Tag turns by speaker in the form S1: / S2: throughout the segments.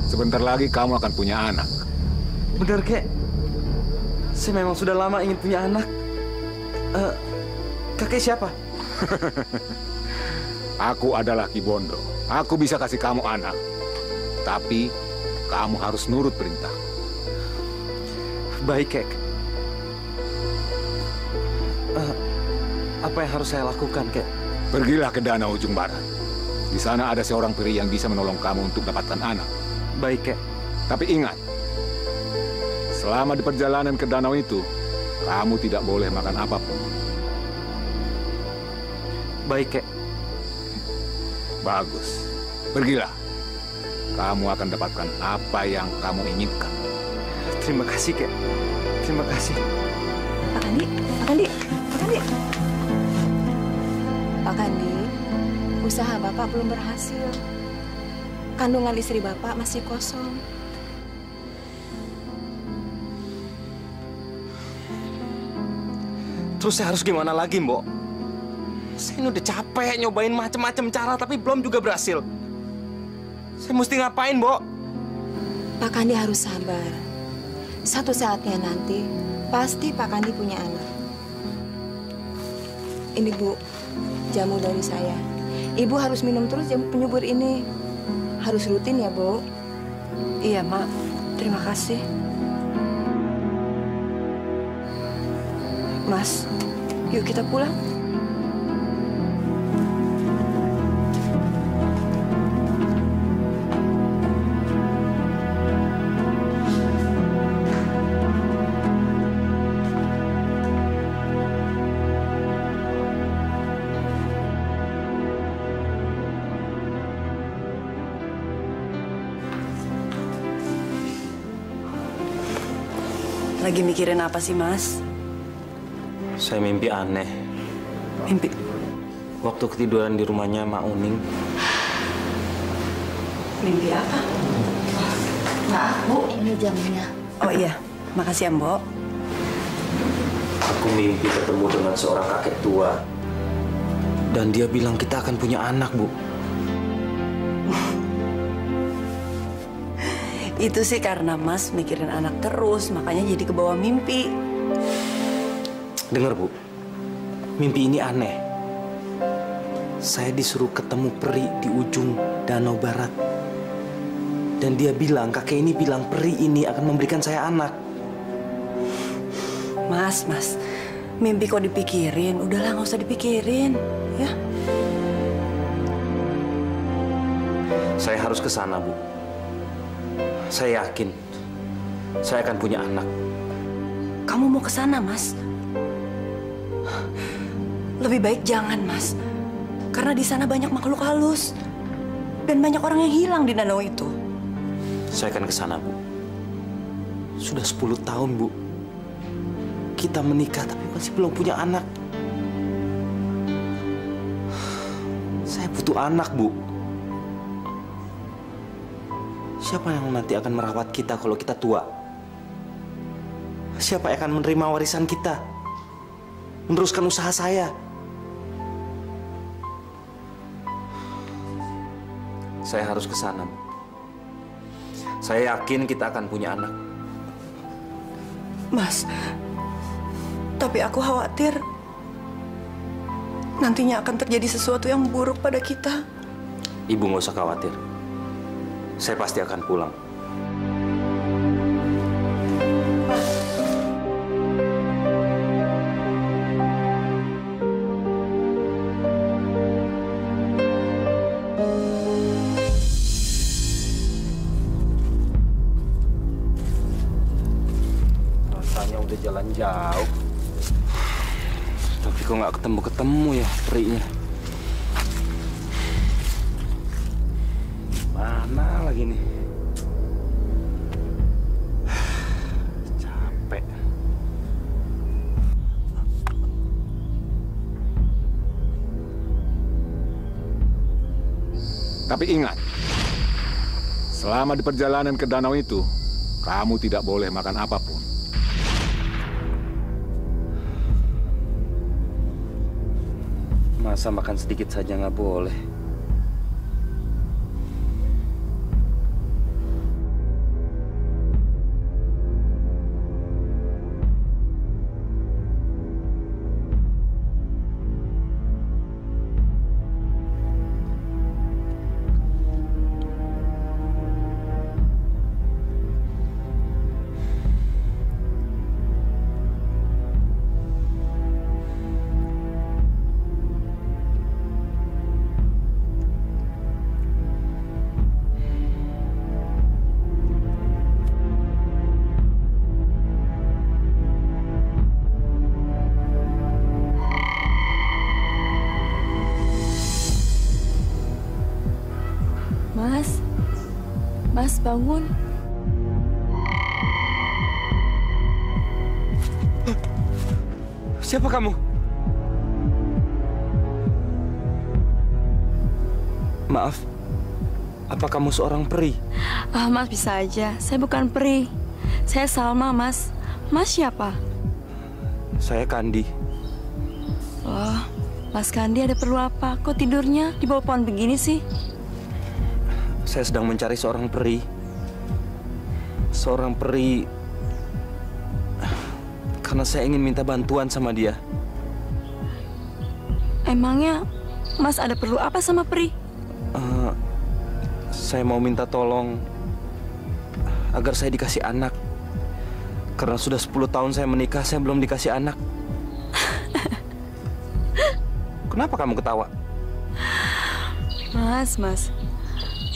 S1: Sebentar lagi kamu akan punya anak.
S2: Benar, Kek. Saya memang sudah lama ingin punya anak. Kakek siapa?
S1: Aku adalah Ki Bondo. Aku bisa kasih kamu anak. Tapi kamu harus nurut perintah.
S2: Baik, Kek. Apa yang harus saya lakukan, Kek?
S1: Pergilah ke danau ujung barat. Di sana ada seorang peri yang bisa menolong kamu untuk dapatkan anak.
S2: Baik, Kek.
S1: Tapi ingat, selama di perjalanan ke danau itu, kamu tidak boleh makan apapun.
S2: Baik, Kek.
S1: Bagus. Pergilah. Kamu akan dapatkan apa yang kamu inginkan.
S2: Terima kasih, Kek. Terima kasih.
S3: Pak Kandi, Pak Kandi, Pak Kandi. Pak Kandi, usaha Bapak belum berhasil. Kandungan istri Bapak masih kosong.
S2: Terus saya harus gimana lagi, Mbok? Saya ini udah capek nyobain macam-macam cara, tapi belum juga berhasil. Saya mesti ngapain, Mbok?
S3: Pak Kandi harus sabar. Satu saatnya nanti, pasti Pak Kandi punya anak. Ini, Bu, jamu dari saya. Ibu harus minum terus jamu penyubur ini. Harus rutin ya, Bu. Iya, Mak. Terima kasih. Mas, yuk kita pulang.
S4: Lagi mikirin apa sih, Mas?
S2: Saya mimpi aneh.
S4: Mimpi?
S2: Waktu ketiduran di rumahnya Mak Uning.
S4: Mimpi apa?
S5: Maaf, Bu, ini jamnya.
S4: Oh iya, makasih ya, Mbok.
S2: Aku mimpi ketemu dengan seorang kakek tua. Dan dia bilang kita akan punya anak, Bu.
S4: Itu sih karena Mas mikirin anak terus, makanya jadi kebawa mimpi.
S2: Dengar, Bu. Mimpi ini aneh. Saya disuruh ketemu peri di ujung danau barat. Dan dia bilang, kakek ini bilang peri ini akan memberikan saya anak.
S4: Mas, mimpi kok dipikirin? Udahlah, nggak usah dipikirin, ya.
S2: Saya harus ke sana, Bu. Saya yakin saya akan punya anak.
S4: Kamu mau ke sana, Mas? Lebih baik jangan, Mas. Karena di sana banyak makhluk halus. Dan banyak orang yang hilang di danau itu.
S2: Saya akan ke sana, Bu. Sudah 10 tahun, Bu. Kita menikah tapi masih belum punya anak. Saya butuh anak, Bu. Siapa yang nanti akan merawat kita kalau kita tua? Siapa yang akan menerima warisan kita? Meneruskan usaha saya? Saya harus ke sana, Bu. Saya yakin kita akan punya anak.
S4: Mas, tapi aku khawatir nantinya akan terjadi sesuatu yang buruk pada kita.
S2: Ibu nggak usah khawatir. Saya pasti akan pulang. Rasanya udah jalan jauh. Tapi kok nggak ketemu-ketemu ya perinya. Mana lagi nih? Capek.
S1: Tapi ingat, selama di perjalanan ke danau itu, kamu tidak boleh makan apapun.
S2: Masa makan sedikit saja nggak boleh?
S6: Mas, bangun.
S2: Siapa kamu? Maaf, apa kamu seorang peri?
S6: Mas bisa aja. Saya bukan peri. Saya Salma, Mas. Mas siapa?
S2: Saya Kandi.
S6: Oh, Mas Kandi ada perlu apa? Kok tidurnya di bawah pohon begini sih?
S2: Saya sedang mencari seorang peri. Seorang peri karena saya ingin minta bantuan sama dia.
S6: Emangnya Mas ada perlu apa sama peri?
S2: Saya mau minta tolong agar saya dikasih anak. Karena sudah 10 tahun saya menikah, saya belum dikasih anak. Kenapa kamu ketawa?
S6: Mas,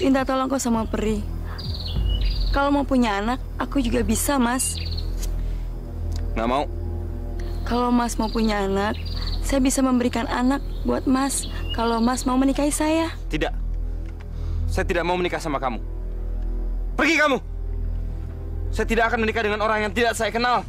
S6: minta tolong kok sama peri. Kalau mau punya anak, aku juga bisa, Mas.
S2: Nggak mau.
S6: Kalau Mas mau punya anak, saya bisa memberikan anak buat Mas. Kalau Mas mau menikahi saya.
S2: Tidak. Saya tidak mau menikah sama kamu. Pergi kamu. Saya tidak akan menikah dengan orang yang tidak saya kenal.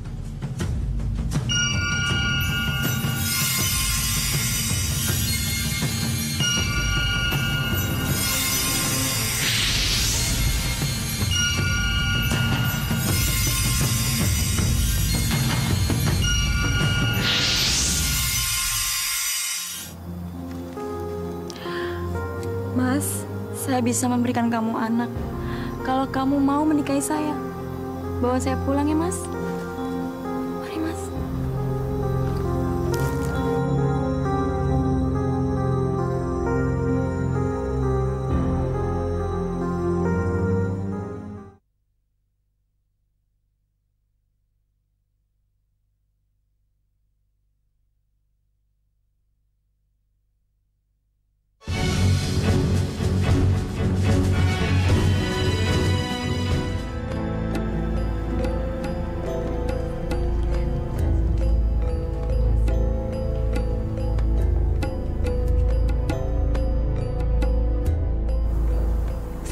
S6: Mas, saya bisa memberikan kamu anak. Kalau kamu mau menikahi saya. Bawa saya pulang ya, Mas. Mari, Mas.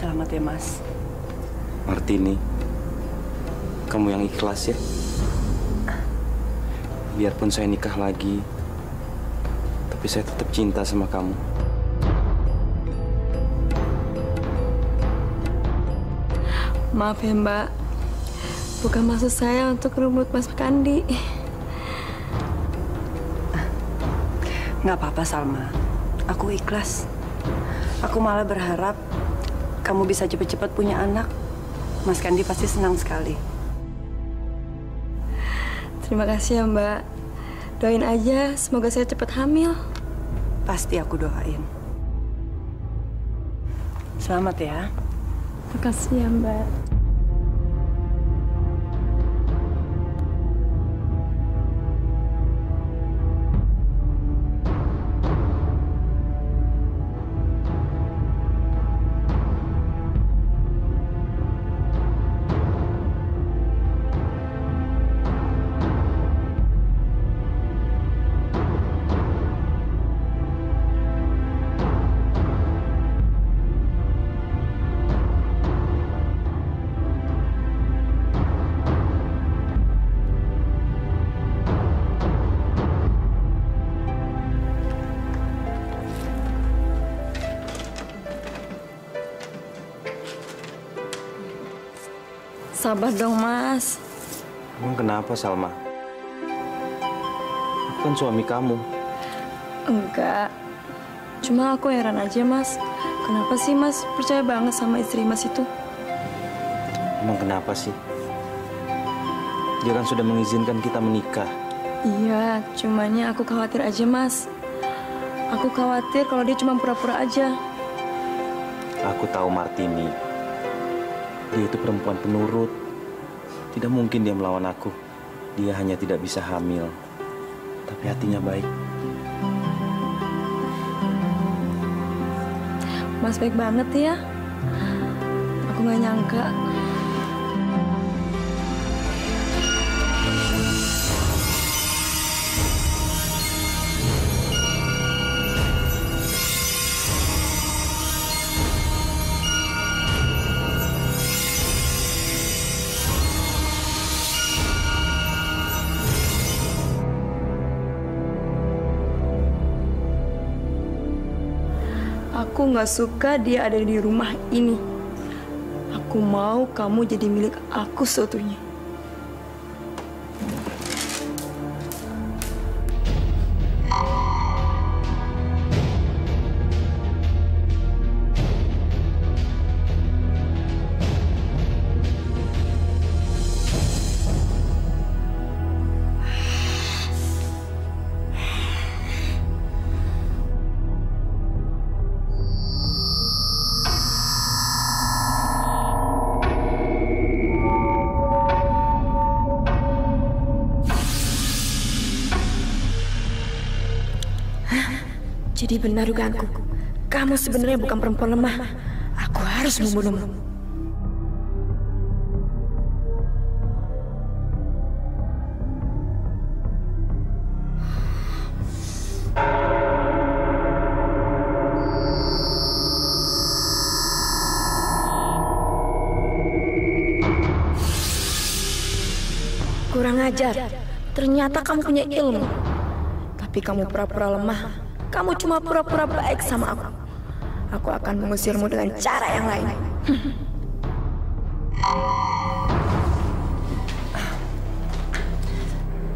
S3: Selamat ya, Mas.
S2: Martini, kamu yang ikhlas ya. Biarpun saya nikah lagi, tapi saya tetap cinta sama kamu.
S6: Maaf ya, Mbak. Bukan maksud saya untuk rebut Mas Kandi.
S3: Nggak apa-apa, Salma. Aku ikhlas. Aku malah berharap kamu bisa cepat-cepat punya anak. Mas Kandi pasti senang sekali.
S6: Terima kasih ya, Mbak. Doain aja, semoga saya cepat hamil.
S3: Pasti aku doain. Selamat ya.
S6: Terima kasih ya, Mbak. Sabar dong, Mas.
S2: Emang kenapa, Salma? Aku kan suami kamu.
S6: Enggak. Cuma aku heran aja, Mas. Kenapa sih Mas percaya banget sama istri Mas itu?
S2: Emang kenapa sih? Dia kan sudah mengizinkan kita menikah.
S6: Iya, cumanya aku khawatir aja, Mas. Aku khawatir kalau dia cuma pura-pura aja.
S2: Aku tahu Martini. Dia itu perempuan penurut. Tidak mungkin dia melawan aku. Dia hanya tidak bisa hamil. Tapi hatinya baik.
S6: Mas baik banget ya. Aku nggak nyangka. Aku nggak suka dia ada di rumah ini. Aku mau kamu jadi milik aku seutuhnya. Jadi benar dugaanku. Kamu sebenarnya bukan perempuan lemah. Aku harus membunuhmu. Kurang ajar. Ternyata kamu punya ilmu. Tapi kamu pura-pura lemah. Kamu cuma pura-pura baik sama aku. Aku akan mengusirmu dengan cara yang lain.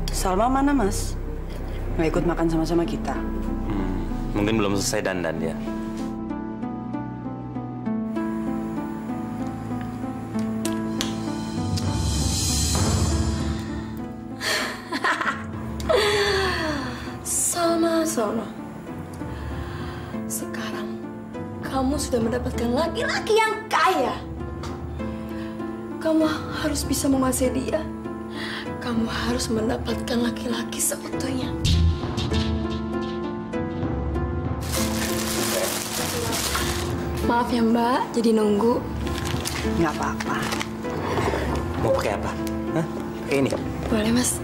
S3: Salma mana, Mas? Nggak ikut makan sama-sama kita?
S2: Mungkin belum selesai dandan dia.
S6: Salma. Sekarang kamu sudah mendapatkan laki-laki yang kaya. Kamu harus bisa menguasai dia. Kamu harus mendapatkan laki-laki seutuhnya. Maaf ya Mbak, jadi nunggu.
S3: Nggak apa-apa.
S2: Mau pakai apa? Hah? Pakai ini?
S6: Boleh Mas.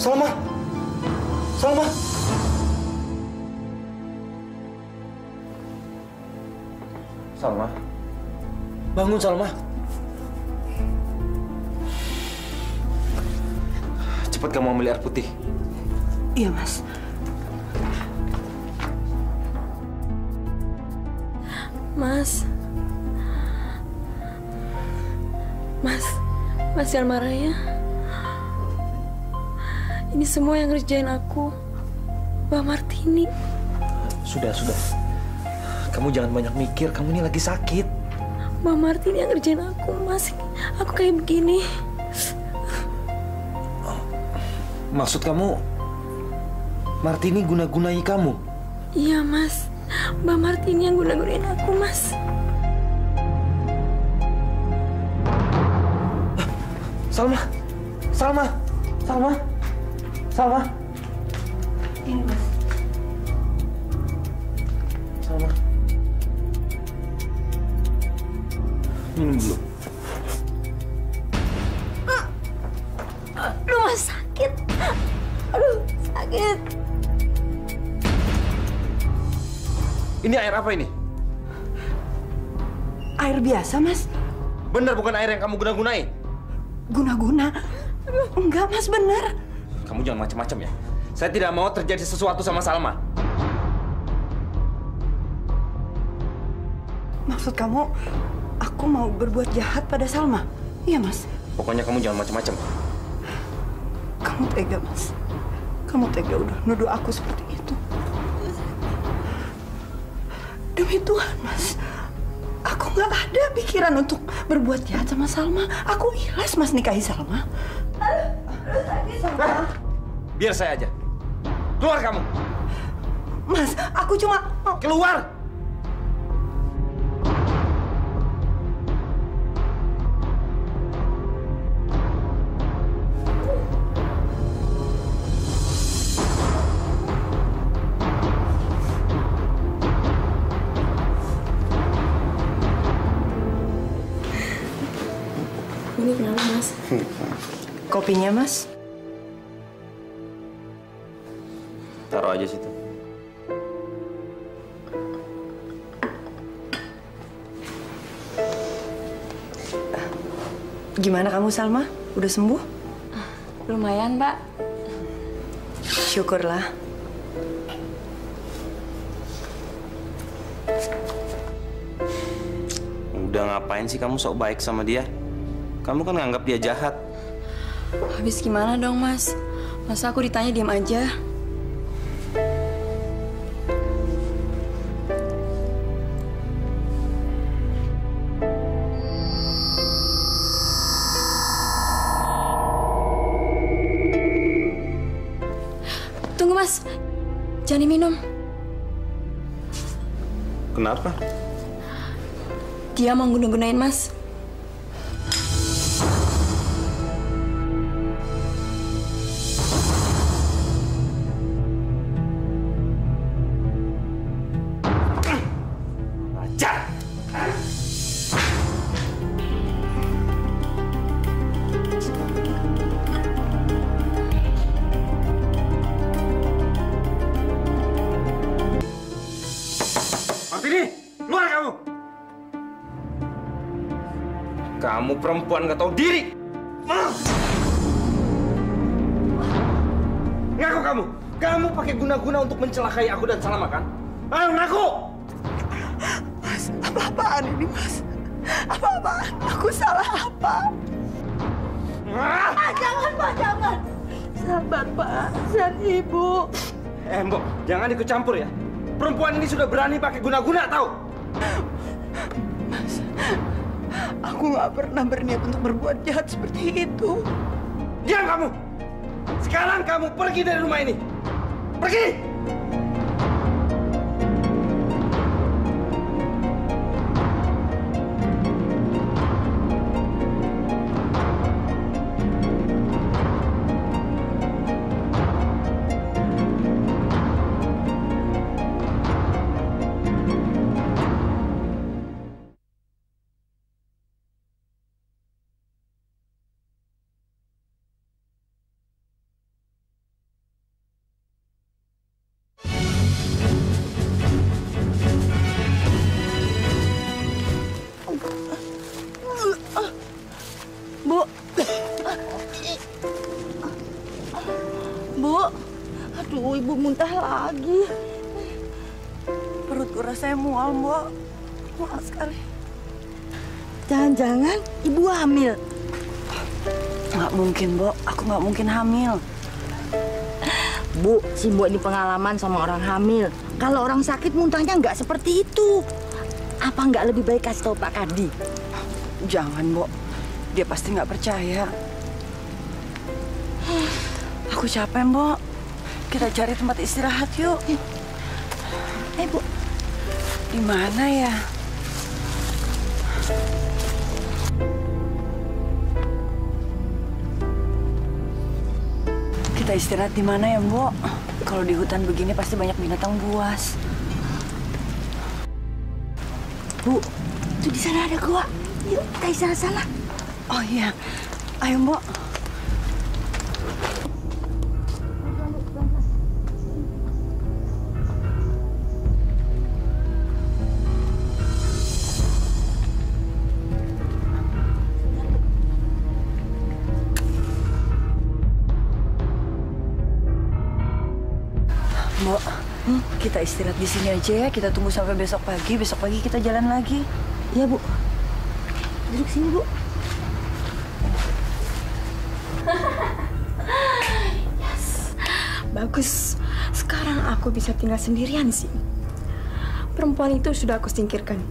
S2: Salma. Salma. Bangun, Salma. Cepat kamu ambil air putih.
S3: Iya, Mas.
S6: Mas jangan marah ya. Ini semua yang ngerjain aku, Mbak Martini.
S2: Sudah. Kamu jangan banyak mikir, kamu ini lagi sakit.
S6: Mbak Martini yang ngerjain aku, Mas. Aku kayak begini.
S2: Maksud kamu, Martini guna-gunai kamu?
S6: Iya, Mas. Mbak Martini yang guna-gunain aku, Mas.
S2: Salma.
S3: Ini, Mas.
S2: Salma. Minum dulu.
S6: Aduh, Mas, sakit. Aduh, sakit.
S2: Ini air apa ini?
S3: Air biasa, Mas.
S2: Benar bukan air yang kamu guna-gunai?
S3: Guna-guna? Enggak, Mas, benar.
S2: Kamu jangan macam-macam ya. Saya tidak mau terjadi sesuatu sama Salma.
S3: Maksud kamu, aku mau berbuat jahat pada Salma? Iya, Mas.
S2: Pokoknya kamu jangan macam-macam.
S3: Kamu tega, Mas. Kamu tega udah nuduh aku seperti itu. Demi Tuhan, Mas. Aku nggak ada pikiran untuk berbuat jahat sama Salma. Aku ikhlas, Mas, nikahi Salma.
S2: Biar saya aja. Keluar kamu.
S3: Mas, aku cuma mau...
S2: Keluar!
S3: Kopinya, Mas?
S2: Taruh aja situ.
S3: Gimana kamu, Salma? Udah sembuh?
S4: Lumayan, Mbak.
S3: Syukurlah.
S2: Udah ngapain sih kamu sok baik sama dia? Kamu kan nganggap dia jahat.
S4: Habis gimana dong, Mas? Masa aku ditanya diam aja? Tunggu, Mas. Jangan diminum.
S2: Kenapa?
S4: Dia mau guna-gunain Mas.
S2: Ajar! Martini, keluar kamu! Kamu perempuan nggak tahu diri. Ngaku kamu. Kamu pakai guna-guna untuk mencelakai aku dan Salma kan? Ayo ngaku.
S3: Mas, apa-apaan ini, Mas? Apa-apaan? Aku salah apa?
S6: Jangan, Pak, jangan. Sabar, Pak. Dan Ibu.
S2: Mbok, jangan ikut campur ya. Perempuan ini sudah berani pakai guna-guna, tahu?
S3: Aku nggak pernah berniat untuk berbuat jahat seperti itu.
S2: Diam kamu! Sekarang kamu pergi dari rumah ini. Pergi!
S6: Bu, aduh, Ibu muntah lagi.
S3: Perutku rasanya mual, Mbok. Mual sekali.
S6: Jangan-jangan Ibu hamil.
S3: Nggak mungkin, Mbok. Aku nggak mungkin hamil.
S6: Bu, si Mbok ini pengalaman sama orang hamil. Kalau orang sakit muntahnya nggak seperti itu. Apa nggak lebih baik kasih tahu Pak Kadi?
S3: Jangan, Mbok. Dia pasti nggak percaya. Aku capek, Mbok. Kita cari tempat istirahat yuk.
S6: Bu.
S3: Di mana ya? Kita istirahat di mana ya, Mbok? Kalau di hutan begini pasti banyak binatang buas.
S6: Bu, tuh di sana ada gua. Yuk, kita istirahat sana.
S3: Oh iya. Ayo, Mbok. Mbok, kita istirahat di sini aja ya. Kita tunggu sampai besok pagi. Besok pagi kita jalan lagi.
S6: Iya, Bu. Duduk sini, Bu.
S7: Yes. Bagus. Sekarang aku bisa tinggal sendirian di sini. Perempuan itu sudah aku singkirkan.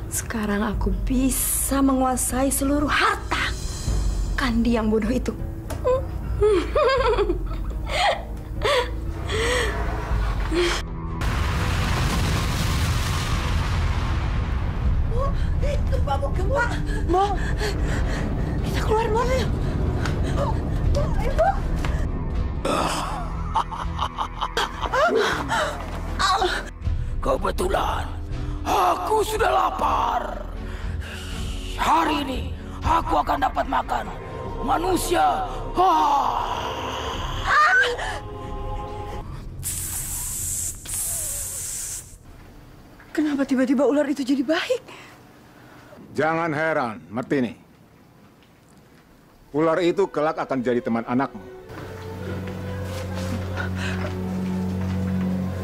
S7: Sekarang aku bisa menguasai seluruh harta Kandi yang bodoh itu.
S6: Gempa, Bu, gempa. Mau. Kita keluar, Bu. Ibu.
S8: Kebetulan, aku sudah lapar. Hari ini, aku akan dapat makan manusia.
S3: Kenapa tiba-tiba ular itu jadi baik?
S1: Jangan heran, Martini. Ular itu kelak akan jadi teman anakmu.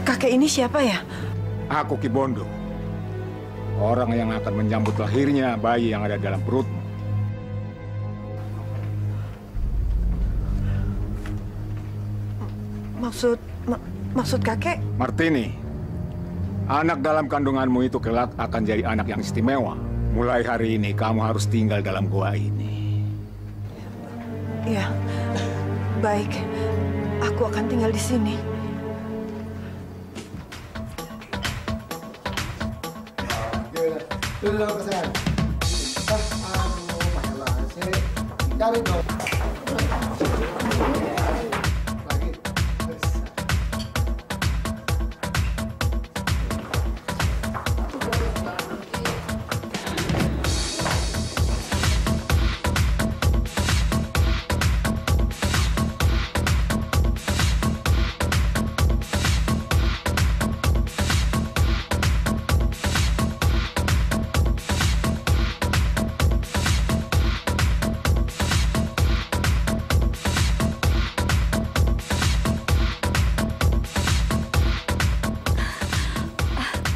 S3: Kakek ini siapa ya?
S1: Aku Ki Bondo. Orang yang akan menyambut lahirnya bayi yang ada dalam perutmu.
S3: Maksud kakek?
S1: Martini, anak dalam kandunganmu itu kelak akan jadi anak yang istimewa. Mulai hari ini kamu harus tinggal dalam gua ini.
S3: Ya, baik. Aku akan tinggal di sini.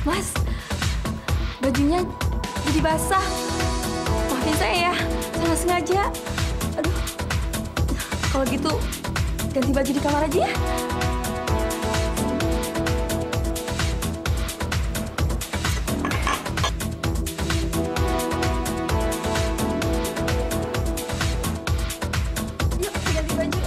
S7: Mas, bajunya jadi basah. Maafin saya ya, saya nggak sengaja. Aduh, kalau gitu ganti baju di kamar aja ya. Yuk, ganti baju.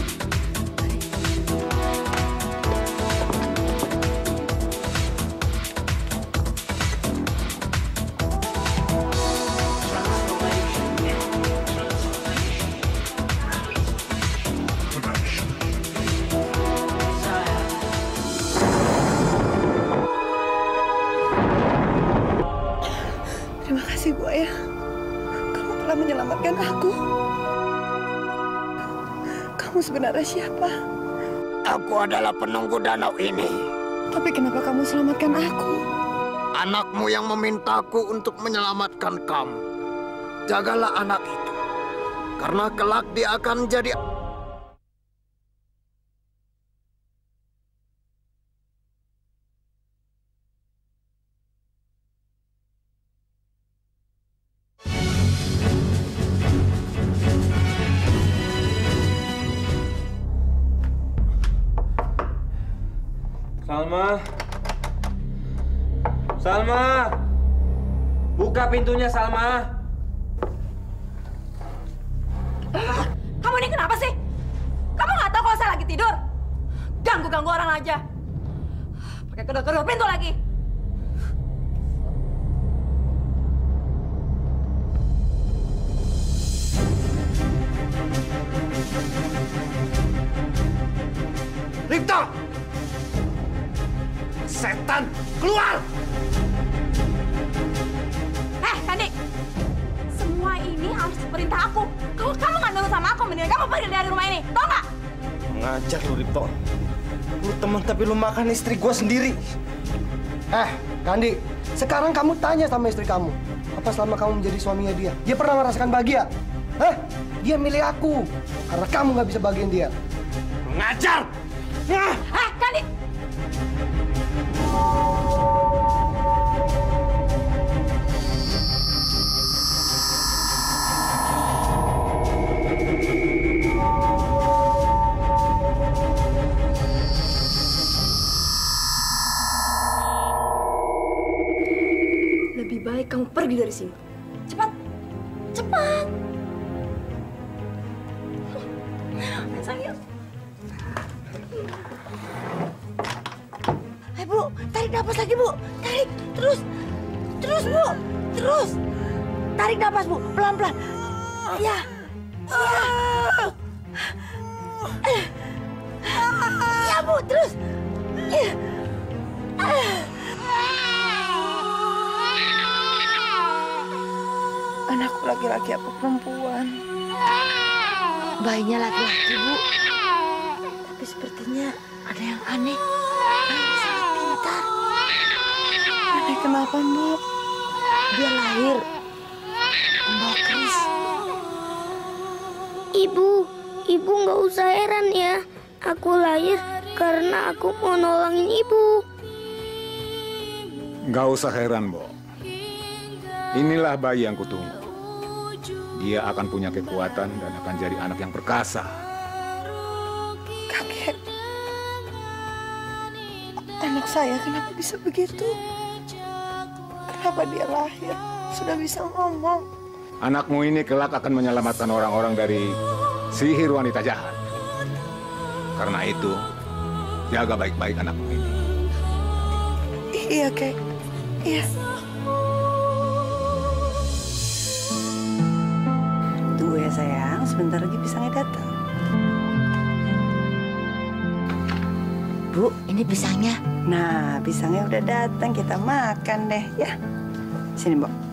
S3: Terima kasih, Buaya. Kamu telah menyelamatkan aku. Kamu sebenarnya siapa?
S8: Aku adalah penunggu danau ini.
S3: Tapi kenapa kamu selamatkan aku?
S8: Anakmu yang memintaku untuk menyelamatkan kamu. Jagalah anak itu. Karena kelak dia akan jadi...
S2: Salma. Salma. Buka pintunya, Salma.
S7: Kamu ini kenapa sih? Kamu nggak tahu kalau saya lagi tidur? Ganggu-ganggu orang aja. Pakai kedor-kedor pintu lagi.
S8: Ripto! Setan, keluar!
S7: Kandi, semua ini harus perintah aku. Kalau kamu nggak nurut sama aku, mendingan kamu pergi dari rumah ini, tau nggak?
S2: Ngajar lu, Ripto. Lu teman tapi lu makan istri gua sendiri.
S9: Kandi, sekarang kamu tanya sama istri kamu. Apa selama kamu menjadi suaminya dia pernah merasakan bahagia? Dia milih aku. Karena kamu nggak bisa bahagiain dia.
S8: Ngajar!
S7: Kandi! Lebih baik kamu pergi dari sini. Cepat! Cepat! Sayang.
S4: Bu, tarik napas lagi, Bu. Tarik, terus. Terus, Bu. Terus. Tarik napas, Bu. Pelan-pelan. Ya. Ya. Ya, Bu, terus.
S3: Anakku laki-laki apa perempuan?
S4: Bayinya laki-laki, Bu. Tapi sepertinya ada yang aneh. Bayinya sangat pintar.
S3: Aneh kenapa, Mbak?
S4: Dia lahir membawa keris.
S6: Ibu nggak usah heran ya. Aku lahir karena aku mau nolongin ibu.
S1: Nggak usah heran, Bo. Inilah bayi yang kutunggu. Dia akan punya kekuatan dan akan jadi anak yang perkasa.
S3: Kakek, anak saya kenapa bisa begitu? Kenapa dia lahir sudah bisa ngomong?
S1: Anakmu ini kelak akan menyelamatkan orang-orang dari sihir wanita jahat. Karena itu, jaga baik-baik anakmu ini.
S3: Iya, Kek. Iya. Tunggu ya, sayang. Sebentar lagi pisangnya datang.
S4: Bu, ini pisangnya.
S3: Nah, pisangnya udah datang. Kita makan deh, ya. Sini, Mbak.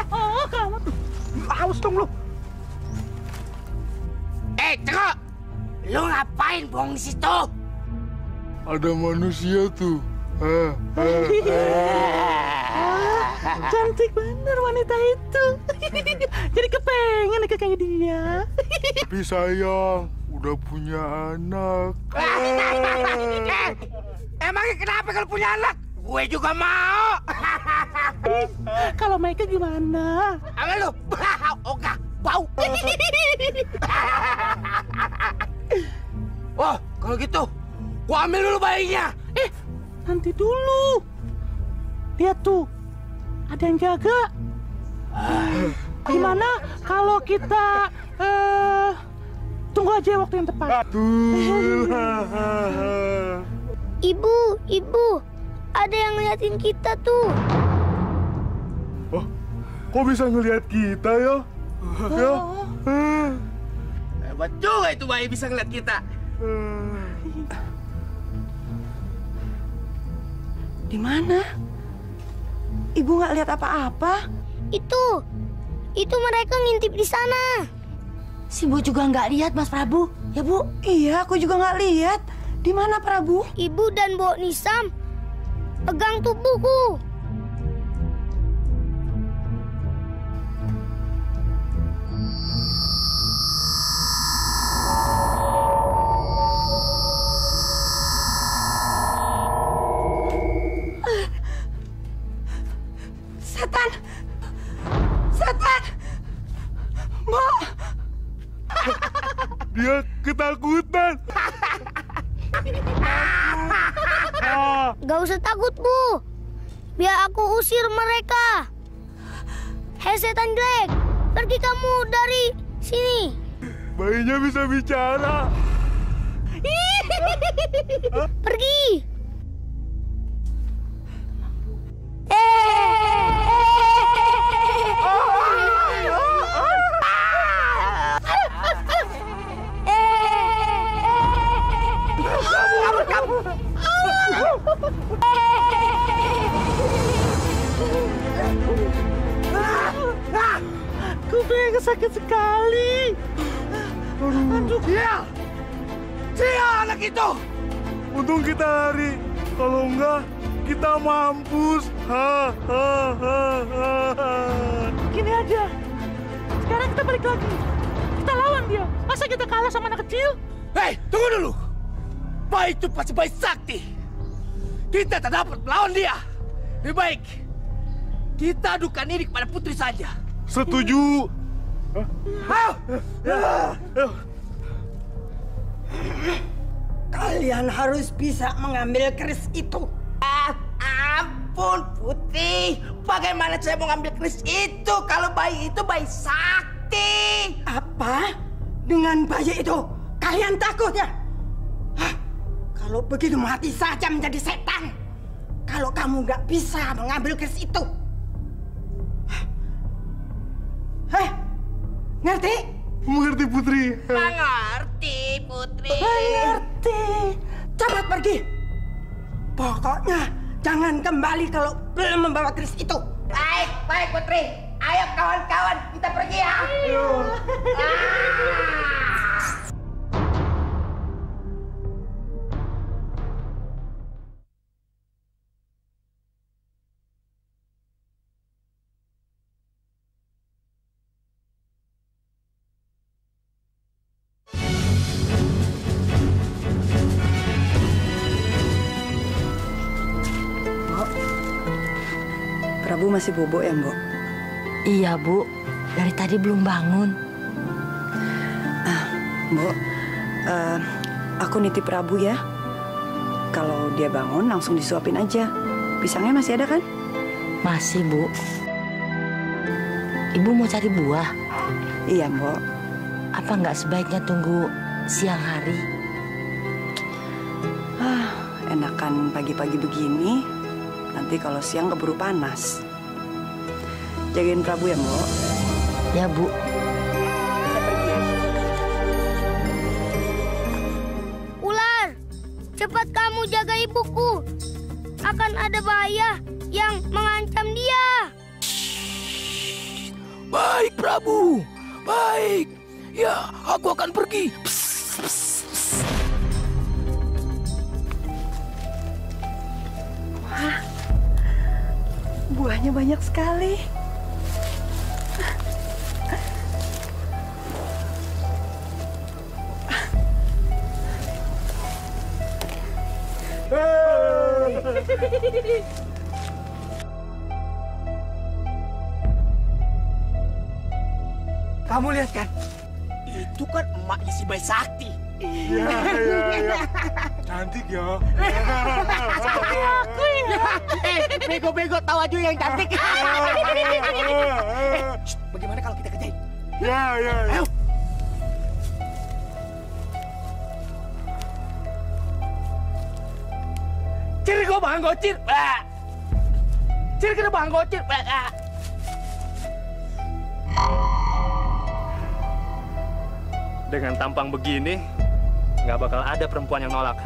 S10: Oh, kamu tuh. Awas dong lu.
S8: Ceko! Lu ngapain bohong di situ?
S11: Ada manusia tuh.
S10: Cantik bener wanita itu. Jadi kepengen kayak dia.
S11: Tapi sayang, udah punya anak.
S8: Emangnya kenapa kalau punya anak? Gue juga mau.
S10: Kalau mereka gimana?
S8: Apa lu? Ogah, bau. Oh, kalau gitu, gua ambil dulu bayinya.
S10: Nanti dulu. Lihat tuh, ada yang jaga. Gimana kalau kita tunggu aja waktu yang tepat?
S6: Ibu, ada yang ngeliatin kita tuh.
S11: Oh, kok bisa ngeliat kita ya? Ya.
S8: Hebat juga itu bayi bisa ngeliat kita.
S3: Di mana? Ibu nggak lihat apa-apa.
S6: Itu mereka ngintip di sana.
S4: Si Bu juga nggak lihat, Mas Prabu. Ya, Bu?
S3: Iya, aku juga nggak lihat. Di mana, Prabu?
S6: Ibu dan Mbok Nisam pegang tubuhku.
S3: Setan! Setan! Mbok!
S11: Dia ketakutan.
S6: Gak usah takut, Bu. Biar aku usir mereka. Hei setan jelek, pergi kamu dari sini.
S11: Bayinya bisa bicara.
S6: Pergi.
S10: Kuping sakit sekali.
S8: Aduh, dia anak itu.
S11: Untung kita lari. Kalau enggak, kita mampus.
S10: Gini aja. Sekarang kita balik lagi. Kita lawan dia. Masa kita kalah sama anak kecil?
S8: Hei, tunggu dulu. Bayi itu pasti bayi sakti. Kita tak dapat melawan dia. Lebih baik kita adukan ini kepada putri saja.
S11: Setuju.
S12: Kalian harus bisa mengambil keris itu.
S8: Ampun, Putri. Bagaimana saya mau ngambil keris itu kalau bayi itu bayi sakti?
S12: Apa? Dengan bayi itu kalian takut ya? Kalau begitu mati saja menjadi setan. Kalau kamu nggak bisa mengambil keris itu. Ngerti?
S11: Mengerti, Putri.
S8: Mengerti, Putri.
S12: Mengerti. Cepat pergi. Pokoknya jangan kembali kalau belum membawa keris itu.
S4: Baik, baik Putri. Ayo kawan-kawan, kita pergi ya.
S3: Prabu masih bobo ya, Mbok?
S4: Iya, Bu. Dari tadi belum bangun.
S3: Mbok, aku nitip Prabu ya. Kalau dia bangun, langsung disuapin aja. Pisangnya masih ada kan?
S4: Masih, Bu. Ibu mau cari buah?
S3: Iya, Mbok.
S4: Apa nggak sebaiknya tunggu siang hari?
S3: Enakan pagi-pagi begini. Nanti kalau siang keburu panas. Jagain Prabu ya, Mbok.
S4: Ya, Bu.
S13: Ular, cepat kamu jaga ibuku. Akan ada bahaya yang mengancam dia.
S8: Baik, Prabu. Baik. Ya, aku akan pergi.
S3: Wah, buahnya banyak sekali.
S8: Kamu lihat kan? Itu kan emaknya si Bayi Sakti.
S11: Iya. Cantik ya.
S8: Seperti aku ya. Bego-bego tahu aja yang cantik. Bagaimana kalau kita kerjain?
S11: Ya.
S8: Ayo. Ciri gue bang gocir. Ciri kita bang gocir.
S2: Dengan tampang begini, nggak bakal ada perempuan yang nolak.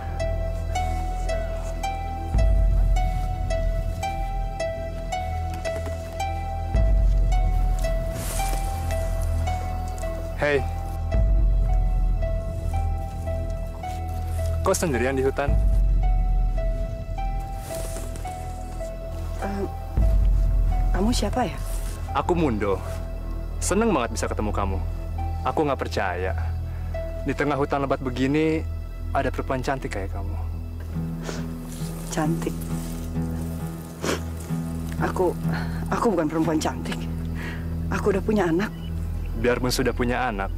S2: Hei, kok sendirian di hutan?
S3: Kamu siapa ya?
S2: Aku Mundo. Seneng banget bisa ketemu kamu. Aku nggak percaya. Di tengah hutan lebat begini, ada perempuan cantik kayak kamu.
S3: Cantik? Aku bukan perempuan cantik. Aku udah punya anak.
S2: Biarpun sudah punya anak,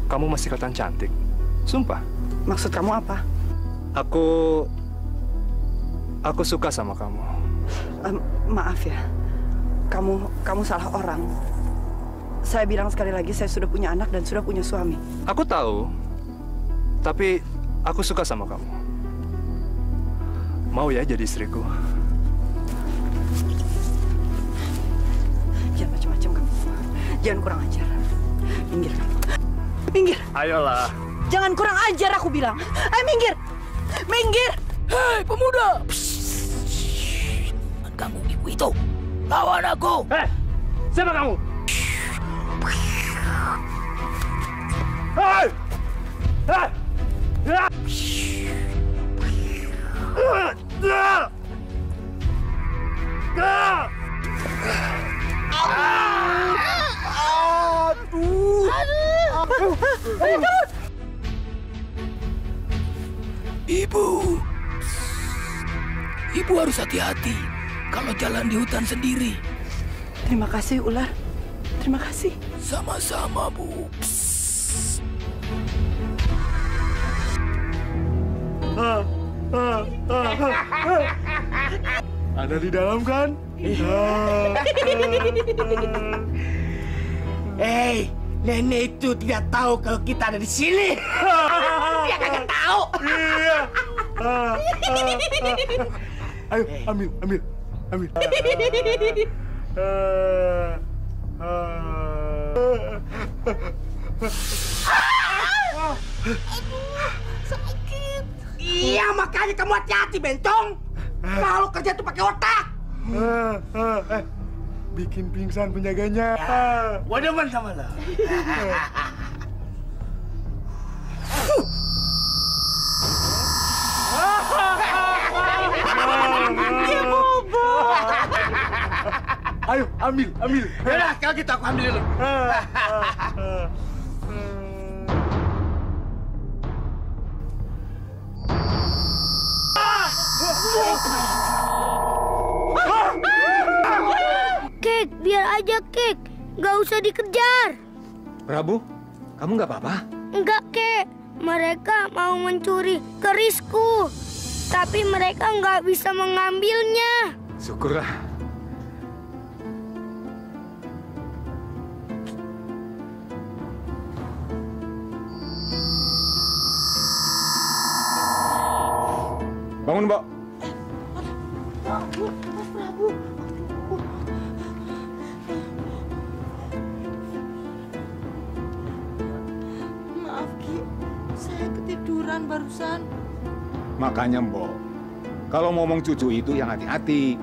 S2: kamu masih kelihatan cantik. Sumpah.
S3: Maksud kamu apa?
S2: Aku suka sama kamu.
S3: Maaf ya. Kamu salah orang. Saya bilang sekali lagi, saya sudah punya anak dan sudah punya suami.
S2: Aku tahu, tapi aku suka sama kamu. Mau ya jadi istriku?
S3: Jangan macam-macam kamu. Jangan kurang ajar. Minggir kamu. Minggir.
S2: Ayolah.
S3: Jangan kurang ajar aku bilang. Ayo minggir. Minggir.
S8: Hei pemuda. Ganggu ibu itu. Lawan aku.
S2: Siapa kamu?
S8: Hei! Ibu harus hati-hati kalau jalan di hutan sendiri.
S3: Terima kasih, Ular. Terima kasih.
S8: Sama-sama, Bu.
S11: Ada di dalam kan?
S8: Hei, nenek itu tidak tahu kalau kita ada di sini. Dia kagak tahu.
S11: Iya. Ayo, ambil.
S8: Sakit. Iya, makanya kamu hati-hati, Bencong.
S12: Kalau kerja tuh pakai otak.
S11: Bikin pingsan penjaganya.
S8: Gua demen sama lo.
S10: Dia bobo.
S11: Ayo, ambil.
S8: Yaudah, kalau gitu aku ambil dulu.
S13: Kek, biar aja Kek. Gak usah dikejar.
S1: Prabu, kamu nggak apa-apa?
S13: Enggak, Kek. Mereka mau mencuri kerisku. Tapi mereka nggak bisa mengambilnya.
S1: Syukurlah. Bangun, Mbak.
S12: Mas Prabu. Maaf, Ki. Saya ketiduran barusan.
S1: Makanya, Mbok, kalau ngomong cucu itu yang hati-hati.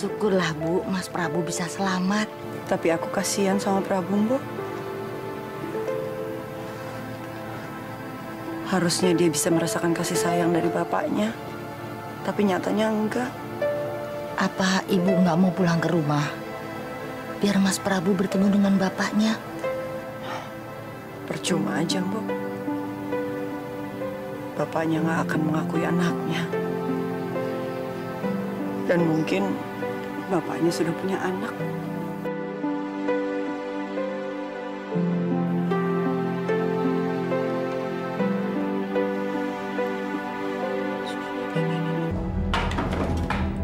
S4: Syukurlah, Bu, Mas Prabu bisa selamat.
S3: Tapi aku kasihan sama Prabu, Mbok. Harusnya dia bisa merasakan kasih sayang dari bapaknya. Tapi nyatanya enggak.
S4: Apa Ibu nggak mau pulang ke rumah? Biar Mas Prabu bertemu dengan bapaknya.
S3: Percuma aja, Mbok. Bapaknya nggak akan mengakui anaknya. Dan mungkin bapaknya sudah punya anak.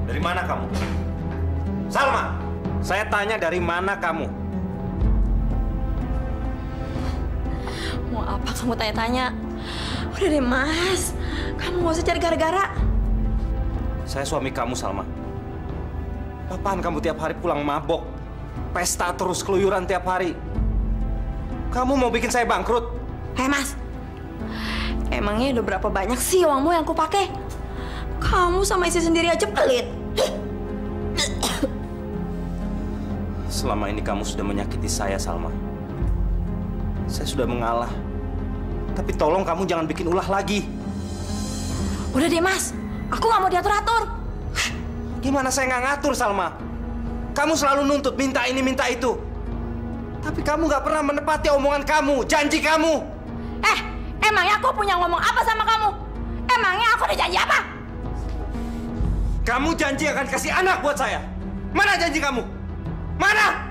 S2: Dari mana kamu? Salma, saya tanya dari mana kamu?
S7: Mau apa kamu tanya-tanya? Udah deh, Mas. Kamu nggak usah cari gara-gara.
S2: Saya suami kamu, Salma. Apaan kamu tiap hari pulang mabok? Pesta terus, keluyuran tiap hari. Kamu mau bikin saya bangkrut?
S7: Hei, Mas. Emangnya udah berapa banyak sih uangmu yang kupakai? Kamu sama istri sendiri aja pelit.
S2: Selama ini kamu sudah menyakiti saya, Salma. Saya sudah mengalah. Tapi tolong kamu jangan bikin ulah lagi.
S7: Udah deh, Mas. Aku nggak mau diatur-atur.
S2: Gimana saya nggak ngatur, Salma? Kamu selalu nuntut minta ini, minta itu. Tapi kamu nggak pernah menepati omongan kamu, janji kamu.
S7: Emangnya aku punya ngomong apa sama kamu? Emangnya aku udah janji apa?
S2: Kamu janji akan kasih anak buat saya. Mana janji kamu? Mana?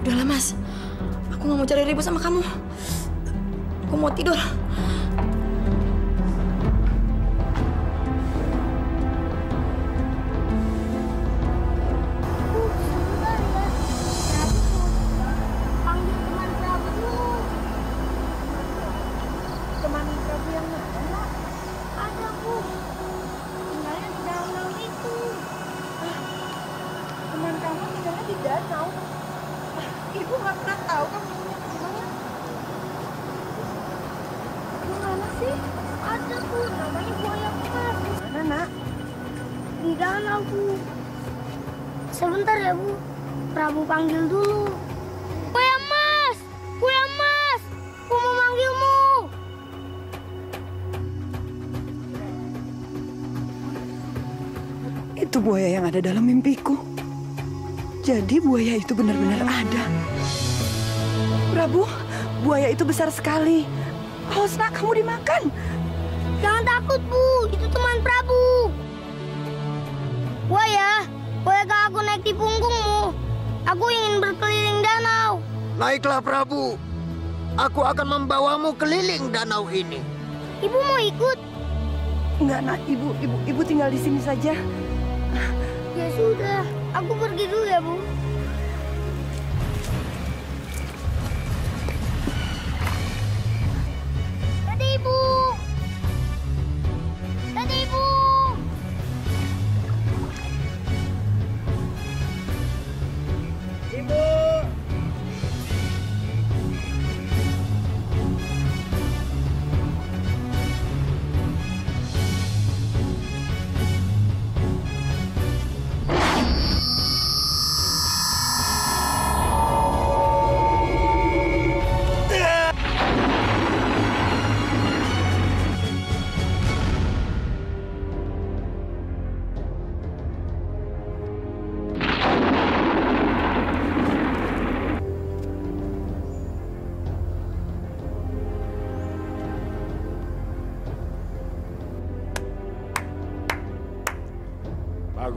S7: Udahlah, Mas. Aku nggak mau cari ribut sama kamu. Aku mau tidur.
S13: Sebentar ya, Bu. Prabu panggil dulu. Buaya Mas! Buaya Mas! Aku mau manggilmu.
S3: Itu buaya yang ada dalam mimpiku. Jadi buaya itu benar-benar ada. Prabu, buaya itu besar sekali. Awas, nak, kamu dimakan.
S13: Jangan takut, Bu. Itu teman Prabu. Buaya, bolehkah aku naik di punggungmu? Aku ingin berkeliling danau.
S8: Naiklah, Prabu. Aku akan membawamu keliling danau ini.
S13: Ibu mau ikut?
S3: Enggak, nak. Ibu tinggal di sini saja.
S13: Ya sudah, aku pergi dulu ya, Bu.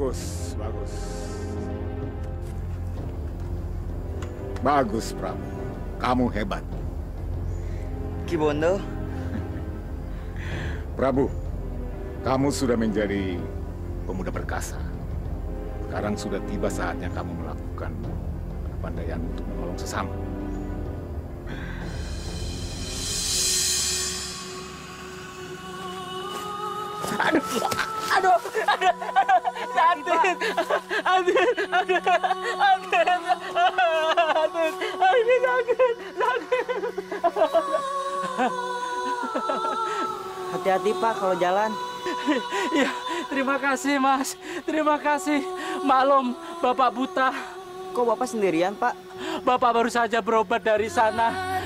S1: Bagus, bagus. Bagus, Prabu. Kamu hebat.
S14: Ki Bondo.
S1: Prabu, kamu sudah menjadi pemuda perkasa. Sekarang sudah tiba saatnya kamu melakukan kepandaian untuk menolong sesama.
S10: Aduh, aduh, aduh, sakit, aduh, ini sakit.
S14: Hati-hati Pak kalau jalan.
S10: Ya, terima kasih Mas, terima kasih. Maklum, Bapak buta.
S14: Kok Bapak sendirian Pak?
S10: Bapak baru saja berobat dari sana.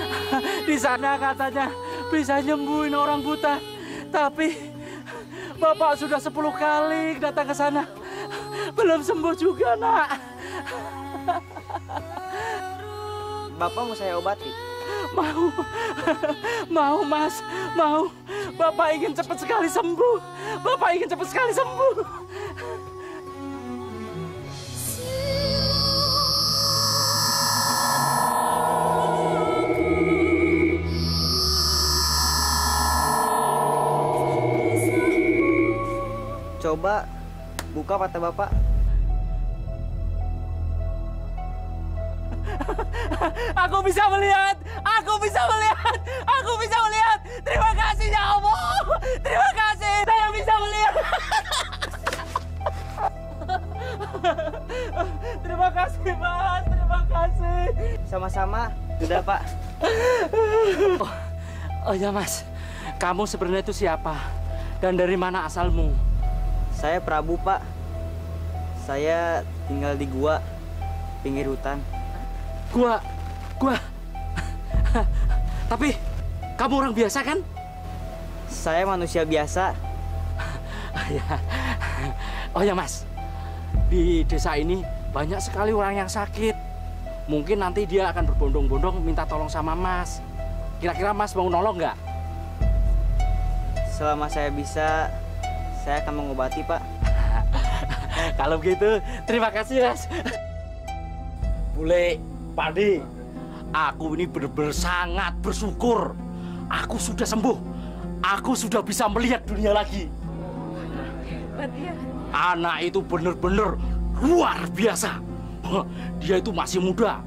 S10: Di sana katanya bisa nyembuhin orang buta. Tapi Bapak sudah 10 kali datang ke sana. Belum sembuh juga, Nak.
S14: Bapak mau saya obati?
S10: Mau. Mau, Mas. Mau. Bapak ingin cepat sekali sembuh. Bapak ingin cepat sekali sembuh.
S14: Coba buka mata Bapak.
S10: Aku bisa melihat. Aku bisa melihat. Aku bisa melihat. Terima kasih ya Allah. Terima kasih. Saya bisa melihat. Terima kasih, Mas. Terima kasih.
S14: Sama-sama. Sudah, Pak.
S10: Oh ya, Mas. Kamu sebenarnya itu siapa? Dan dari mana asalmu?
S14: Saya Prabu, Pak. Saya tinggal di gua, pinggir hutan.
S10: Gua. Tapi, kamu orang biasa kan?
S14: Saya manusia biasa.
S10: Oh ya, Mas. Di desa ini banyak sekali orang yang sakit. Mungkin nanti dia akan berbondong-bondong minta tolong sama Mas. Kira-kira Mas mau nolong nggak?
S14: Selama saya bisa, saya akan mengobati, Pak.
S10: Kalau begitu, terima kasih, Mas. Bule, Padi, aku ini benar-benar sangat bersyukur. Aku sudah sembuh. Aku sudah bisa melihat dunia lagi. Anak itu benar-benar luar biasa. Dia itu masih muda,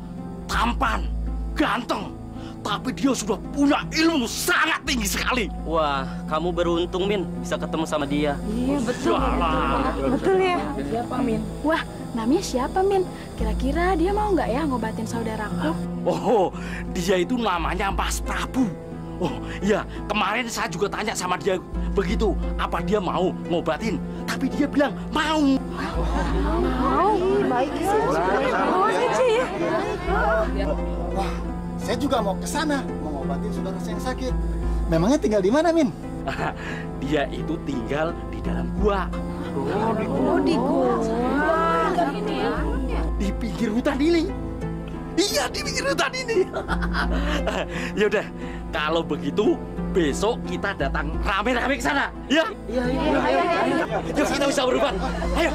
S10: tampan, ganteng. Tapi dia sudah punya ilmu sangat tinggi sekali.
S15: Wah, kamu beruntung, Min, bisa ketemu sama dia.
S16: Iya, betul. Betul ya. Siapa, Min? Wah, namanya siapa, Min? Kira-kira dia mau nggak ya ngobatin saudaraku?
S10: Oh, dia itu namanya Mas Prabu. Oh, iya, kemarin saya juga tanya sama dia begitu, apa dia mau ngobatin. Tapi dia bilang mau.
S16: Mau? Baik sih. Mau sih ya.
S17: Wah, saya juga mau ke sana, mau ngobatin saudara saya yang sakit. Memangnya tinggal di mana, Min?
S10: Dia itu tinggal di dalam gua.
S16: Oh, di gua.
S10: Di pinggir hutan ini. Iya, di pinggir hutan ini. Ya udah, kalau begitu besok kita datang rame-rame ke sana. Ya? Iya. Ayo, kita bisa berubah. Ayo.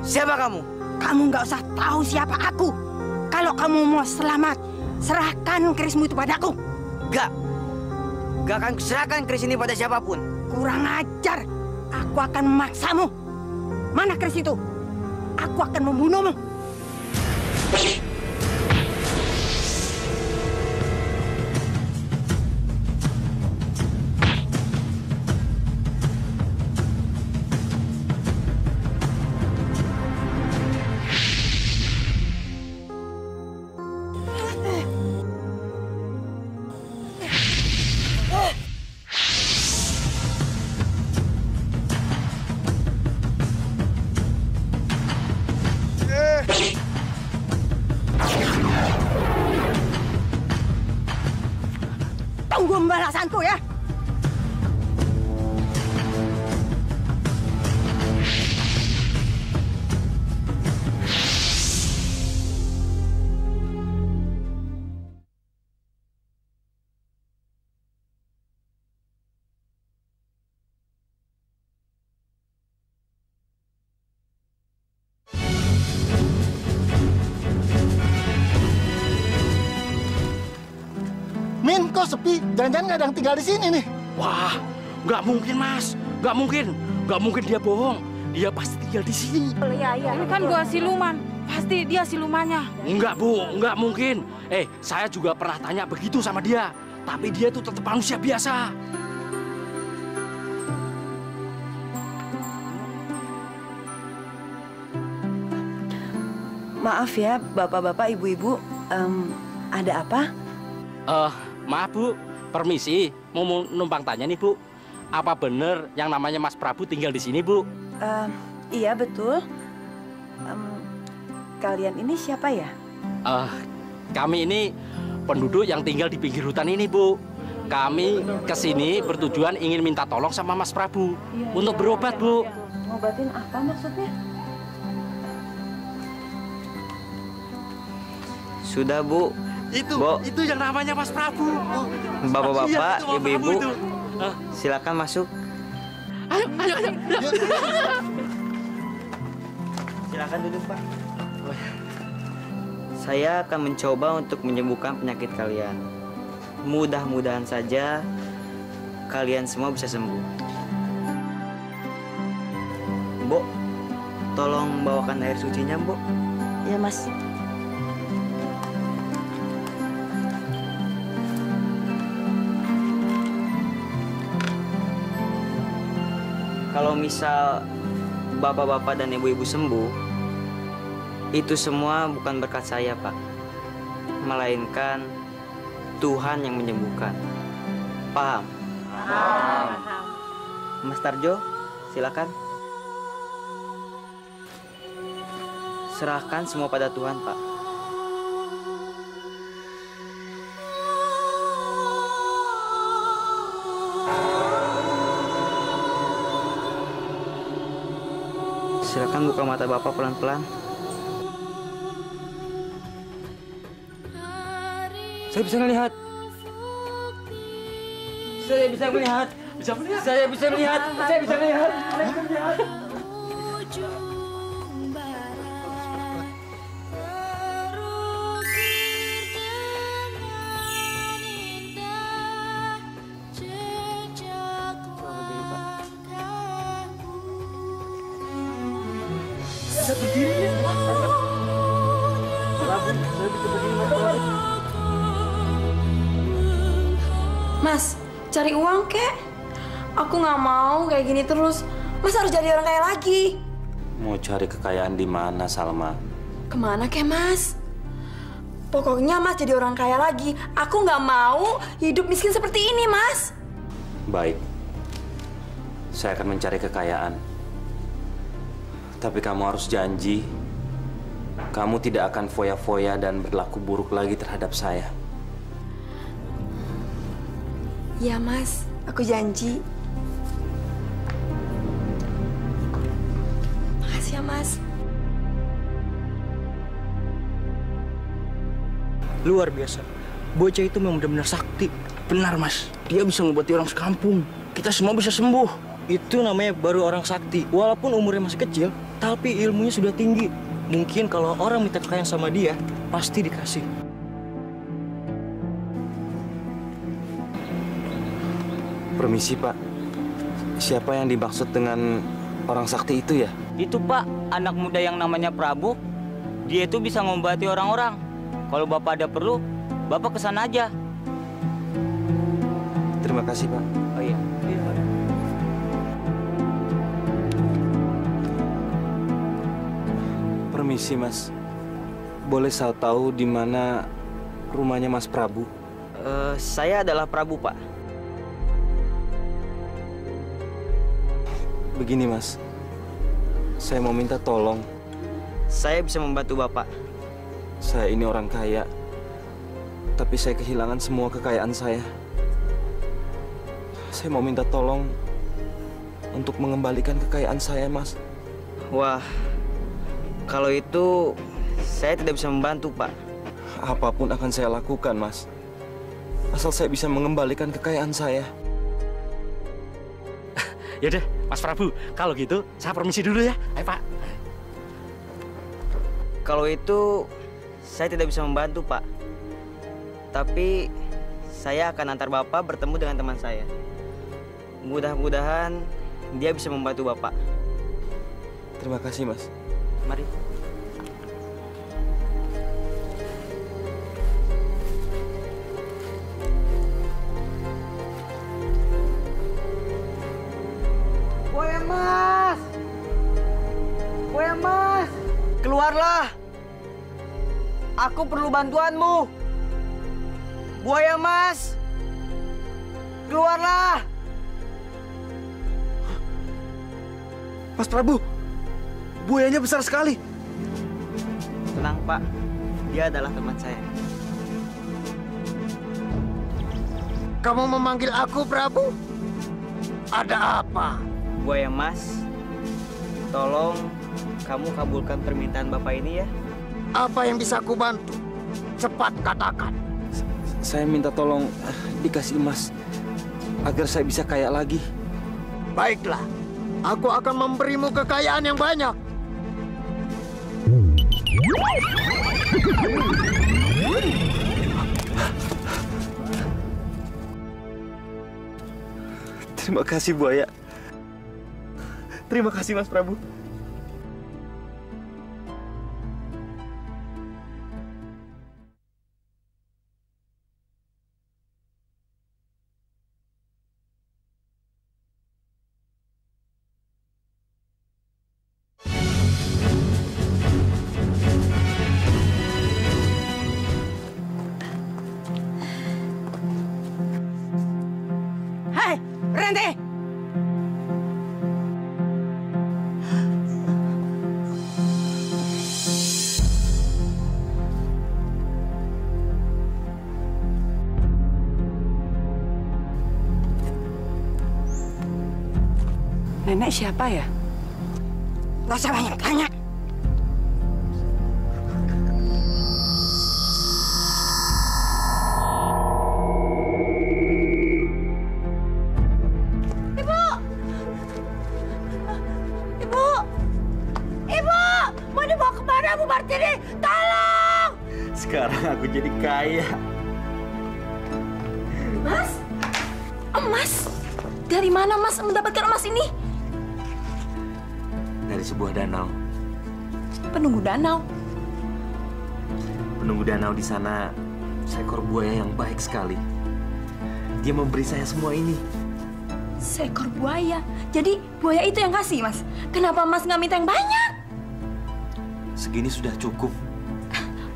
S12: Siapa kamu? Kamu nggak usah tahu siapa aku. Kalau kamu mau selamat, serahkan kerismu itu padaku.
S14: Gak akan serahkan keris ini pada siapapun.
S12: Kurang ajar. Aku akan memaksamu. Mana keris itu? Aku akan membunuhmu. Tunggu pembalasanku ya.
S17: kok sepi? Jangan-jangan nggak ada yang tinggal di sini nih.
S15: Wah, nggak mungkin Mas, nggak mungkin dia bohong. Dia pasti tinggal di sini.
S16: Iya. Ini kan gua siluman, pasti dia silumannya.
S15: Enggak Bu, nggak mungkin. Saya juga pernah tanya begitu sama dia, tapi dia tuh tetap manusia biasa.
S3: Maaf ya, bapak-bapak, ibu-ibu, ada apa?
S15: Maaf Bu, permisi, mau numpang tanya nih Bu. Apa bener yang namanya Mas Prabu tinggal di sini Bu?
S3: Iya betul. Kalian ini siapa ya?
S15: Kami ini penduduk yang tinggal di pinggir hutan ini Bu. Kami kesini bertujuan ingin minta tolong sama Mas Prabu untuk berobat Bu.
S3: Ngobatin apa maksudnya?
S14: Sudah Bu.
S15: Itu yang namanya Mas Prabu.
S14: Bapak-bapak, ibu-ibu, silakan masuk.
S15: Ayo.
S14: Silakan duduk Pak. Saya akan mencoba untuk menyembuhkan penyakit kalian. Mudah-mudahan saja kalian semua bisa sembuh. Bu, tolong bawakan air sucinya, Bu.
S3: Ya, Mas.
S14: Kalau misal bapak-bapak dan ibu-ibu sembuh, itu semua bukan berkat saya, Pak. Melainkan Tuhan yang menyembuhkan. Paham? Paham. Mas Tarjo, silakan. Serahkan semua pada Tuhan, Pak. Silakan buka mata Bapak pelan-pelan.
S2: Saya bisa melihat. Saya bisa melihat. Saya bisa melihat. Saya bisa melihat.
S6: Mas, cari uang kek. Aku nggak mau kayak gini terus. Mas harus jadi orang kaya lagi.
S2: Mau cari kekayaan di mana, Salma?
S6: Kemana kek, Mas? Pokoknya Mas jadi orang kaya lagi. Aku nggak mau hidup miskin seperti ini, Mas.
S2: Baik. Saya akan mencari kekayaan. Tapi kamu harus janji, kamu tidak akan foya-foya dan berlaku buruk lagi terhadap saya.
S6: Ya, Mas. Aku janji. Makasih ya, Mas.
S8: Luar biasa. Bocah itu memang benar-benar sakti. Benar, Mas. Dia bisa ngobati orang sekampung. Kita semua bisa sembuh. Itu namanya baru orang sakti. Walaupun umurnya masih kecil, tapi ilmunya sudah tinggi. Mungkin kalau orang minta kekayaan sama dia, pasti dikasih.
S2: Permisi, Pak. Siapa yang dimaksud dengan orang sakti itu ya?
S14: Itu, Pak, anak muda yang namanya Prabu. Dia itu bisa ngobati orang-orang. Kalau Bapak ada perlu, Bapak kesana aja.
S2: Terima kasih, Pak.
S14: Oh iya.
S2: Permisi, Mas. Boleh saya tahu di mana rumahnya Mas Prabu?
S14: Saya adalah Prabu, Pak.
S2: Begini, Mas. Saya mau minta tolong.
S14: Saya bisa membantu Bapak.
S2: Saya ini orang kaya. Tapi saya kehilangan semua kekayaan saya. Saya mau minta tolong untuk mengembalikan kekayaan saya, Mas.
S14: Wah, kalau itu saya tidak bisa membantu, Pak.
S2: Apapun akan saya lakukan, Mas. Asal saya bisa mengembalikan kekayaan saya.
S15: Yaudah, Mas Prabu, kalau gitu saya permisi dulu ya. Ayo, Pak.
S14: Kalau itu saya tidak bisa membantu, Pak. Tapi saya akan antar Bapak bertemu dengan teman saya. Mudah-mudahan dia bisa membantu Bapak.
S2: Terima kasih, Mas.
S14: Mari.
S8: Buaya Mas! Buaya Mas! Keluarlah! Aku perlu bantuanmu! Buaya Mas! Keluarlah!
S2: Mas Prabu, buayanya besar sekali.
S14: Tenang, Pak. Dia adalah teman saya.
S17: Kamu memanggil aku, Prabu? Ada apa?
S14: Buaya Mas, tolong kamu kabulkan permintaan Bapak ini ya.
S17: Apa yang bisa aku bantu? Cepat katakan.
S2: Saya minta tolong dikasih emas agar saya bisa kaya lagi.
S17: Baiklah, aku akan memberimu kekayaan yang banyak.
S2: Terima kasih, Buaya. Terima kasih, Mas Prabu.
S12: Hei, berhenti!
S3: Nenek siapa ya?
S12: Gak usah banyak tanya.
S4: Ibu! Ibu! Ibu! Mau dibawa kemana, Bu Martini? Tolong!
S2: Sekarang aku jadi kaya.
S7: Mas? Emas? Dari mana Mas mendapatkan emas ini?
S2: Dari sebuah danau.
S7: Penunggu danau.
S2: Penunggu danau di sana seekor buaya yang baik sekali. Dia memberi saya semua ini.
S7: Seekor buaya. Jadi buaya itu yang kasih, Mas. Kenapa Mas nggak minta yang banyak?
S2: Segini sudah cukup.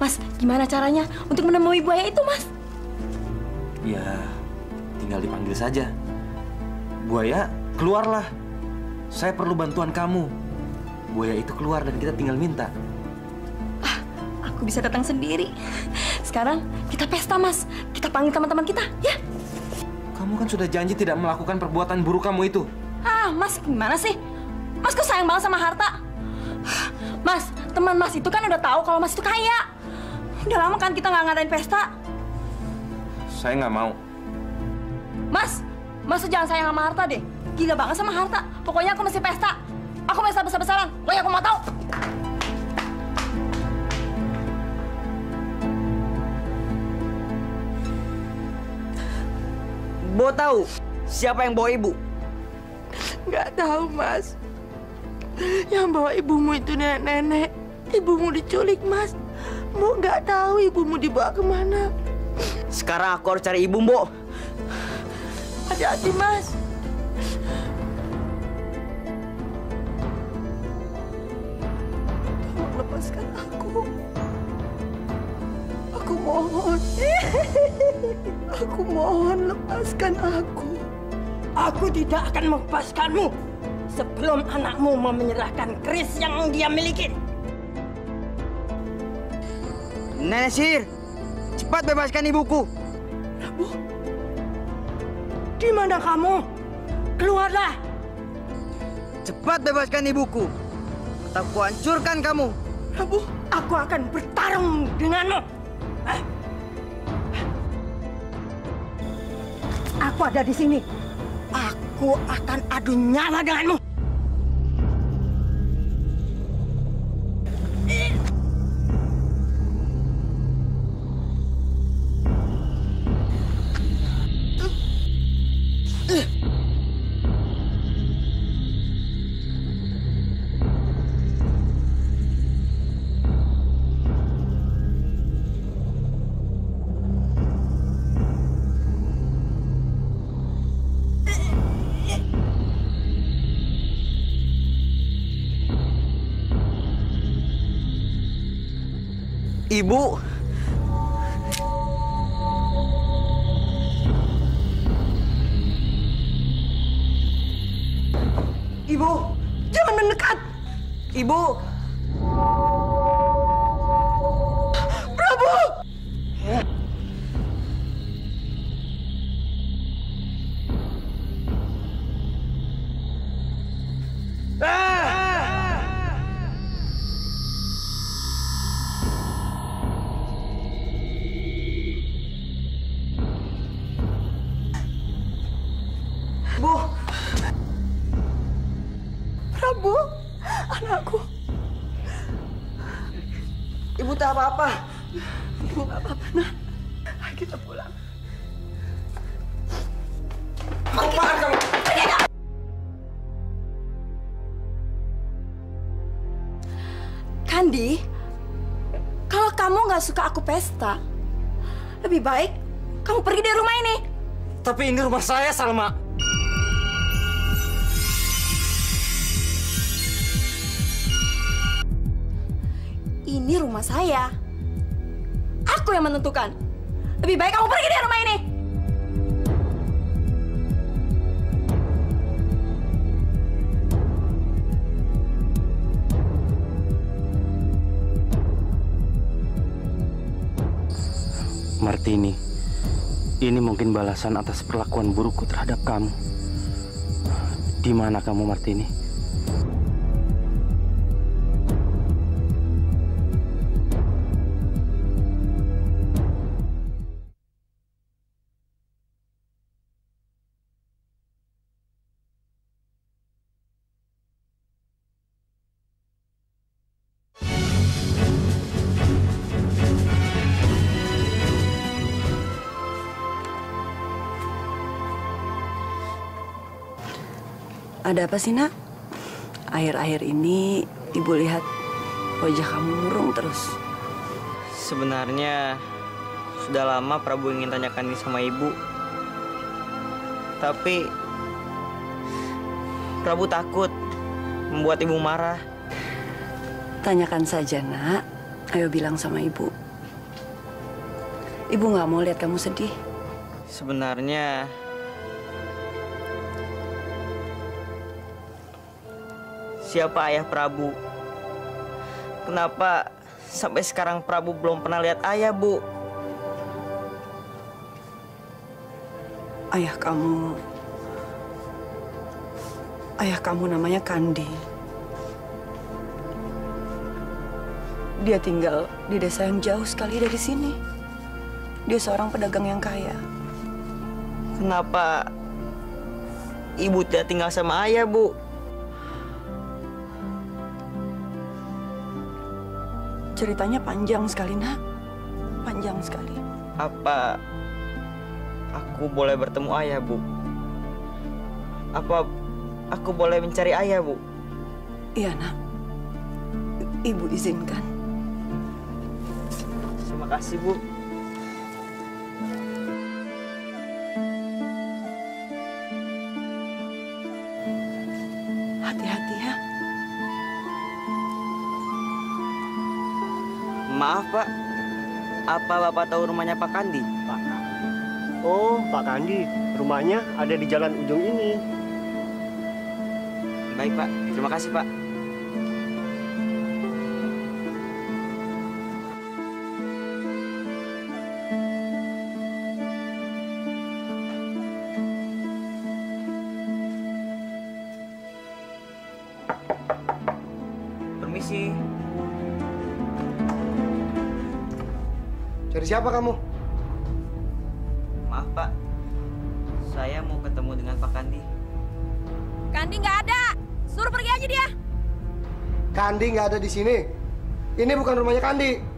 S7: Mas, gimana caranya untuk menemui buaya itu, Mas?
S2: Ya, tinggal dipanggil saja. Buaya, keluarlah. Saya perlu bantuan kamu. Buaya itu keluar dan kita tinggal minta.
S7: Aku bisa datang sendiri. Sekarang kita pesta, Mas. Kita panggil teman-teman kita, ya?
S2: Kamu kan sudah janji tidak melakukan perbuatan buruk kamu itu.
S7: Mas, gimana sih? Mas kok sayang banget sama harta? Mas, teman Mas itu kan udah tahu kalau Mas itu kaya. Udah lama kan kita nggak ngadain pesta.
S2: Saya nggak mau.
S7: Mas tuh jangan sayang sama harta deh. Gila banget sama harta. Pokoknya aku mesti pesta. Aku pesta besar-besaran. Pokoknya aku mau tahu.
S8: Bo tahu siapa yang bawa ibu?
S4: Nggak tahu, Mas. Yang bawa ibumu itu nenek-nenek. Ibumu diculik, Mas. Mbok nggak tahu ibumu dibawa kemana.
S8: Sekarang aku harus cari ibu, Mbok.
S4: Hati-hati, Mas. Tolong lepaskan aku. Aku mohon. Aku mohon lepaskan aku. Aku tidak akan melepaskanmu sebelum anakmu mau menyerahkan keris yang dia miliki.
S8: Nenek Sihir, cepat bebaskan ibuku.
S12: Prabu, di mana kamu? Keluarlah.
S8: Cepat bebaskan ibuku, atau aku hancurkan kamu.
S12: Prabu, aku akan bertarung denganmu. Aku ada di sini. Aku akan adu nyawa denganmu.
S8: Ibu.
S4: Ibu, jangan mendekat.
S8: Ibu.
S4: Prabu.
S7: Bu. Prabu, anakku.
S8: Ibu tak apa-apa.
S7: Ibu nggak apa-apa, nah. Ayo kita pulang.
S8: Apaan kamu?
S7: Kandi, kalau kamu nggak suka aku pesta, lebih baik kamu pergi dari rumah ini.
S8: Tapi ini rumah saya, Salma.
S7: Ini rumah saya. Aku yang menentukan. Lebih baik kamu pergi dari rumah ini.
S2: Martini, ini mungkin balasan atas perlakuan burukku terhadap kamu. Di mana kamu, Martini?
S3: Ada apa sih, Nak? Akhir-akhir ini Ibu lihat wajah kamu murung terus.
S14: Sebenarnya sudah lama Prabu ingin tanyakan ini sama Ibu. Tapi Prabu takut membuat Ibu marah.
S3: Tanyakan saja, Nak. Ayo bilang sama Ibu. Ibu nggak mau lihat kamu sedih.
S14: Sebenarnya siapa ayah Prabu? Kenapa sampai sekarang Prabu belum pernah lihat ayah, Bu?
S3: Ayah kamu namanya Kandi. Dia tinggal di desa yang jauh sekali dari sini. Dia seorang pedagang yang kaya.
S14: Kenapa Ibu tidak tinggal sama ayah, Bu?
S3: Ceritanya panjang sekali, Nak. Panjang sekali.
S14: Apa aku boleh bertemu ayah, Bu? Apa aku boleh mencari ayah, Bu?
S3: Iya, Nak. Ibu izinkan.
S14: Terima kasih, Bu.
S3: Hati-hati ya.
S14: Maaf, Pak. Apa Bapak tahu rumahnya Pak Kandi?
S18: Pak. Oh, Pak Kandi. Rumahnya ada di jalan ujung ini.
S14: Baik, Pak. Terima kasih, Pak. Permisi.
S9: Cari siapa kamu?
S14: Maaf, Pak. Saya mau ketemu dengan Pak Kandi.
S7: Kandi nggak ada. Suruh pergi aja dia.
S9: Kandi nggak ada di sini. Ini bukan rumahnya Kandi.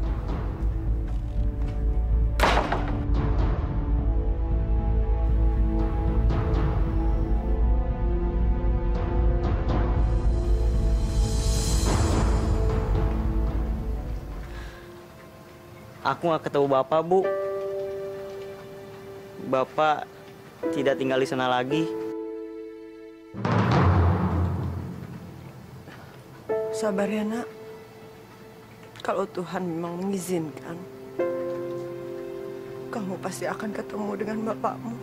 S14: Aku nggak ketemu Bapak, Bu. Bapak tidak tinggal di sana lagi.
S3: Sabar ya, Nak. Kalau Tuhan memang mengizinkan, kamu pasti akan ketemu dengan bapakmu.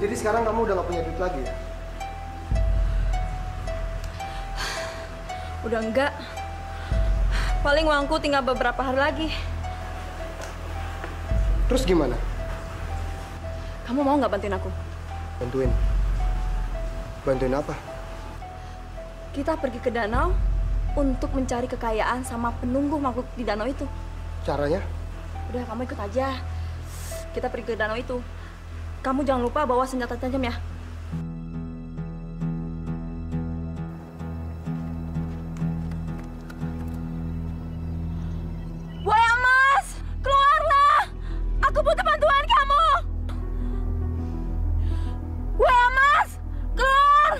S9: Jadi sekarang kamu udah gak punya duit lagi ya?
S7: Udah enggak. Paling uangku tinggal beberapa hari lagi.
S9: Terus gimana?
S7: Kamu mau nggak bantuin aku?
S9: Bantuin? Bantuin apa?
S7: Kita pergi ke danau untuk mencari kekayaan sama penunggu makhluk di danau itu.
S9: Caranya?
S7: Udah, kamu ikut aja. Kita pergi ke danau itu. Kamu jangan lupa bawa senjata tajam ya. Buaya emas, keluarlah! Aku butuh bantuan kamu. Buaya emas, keluar!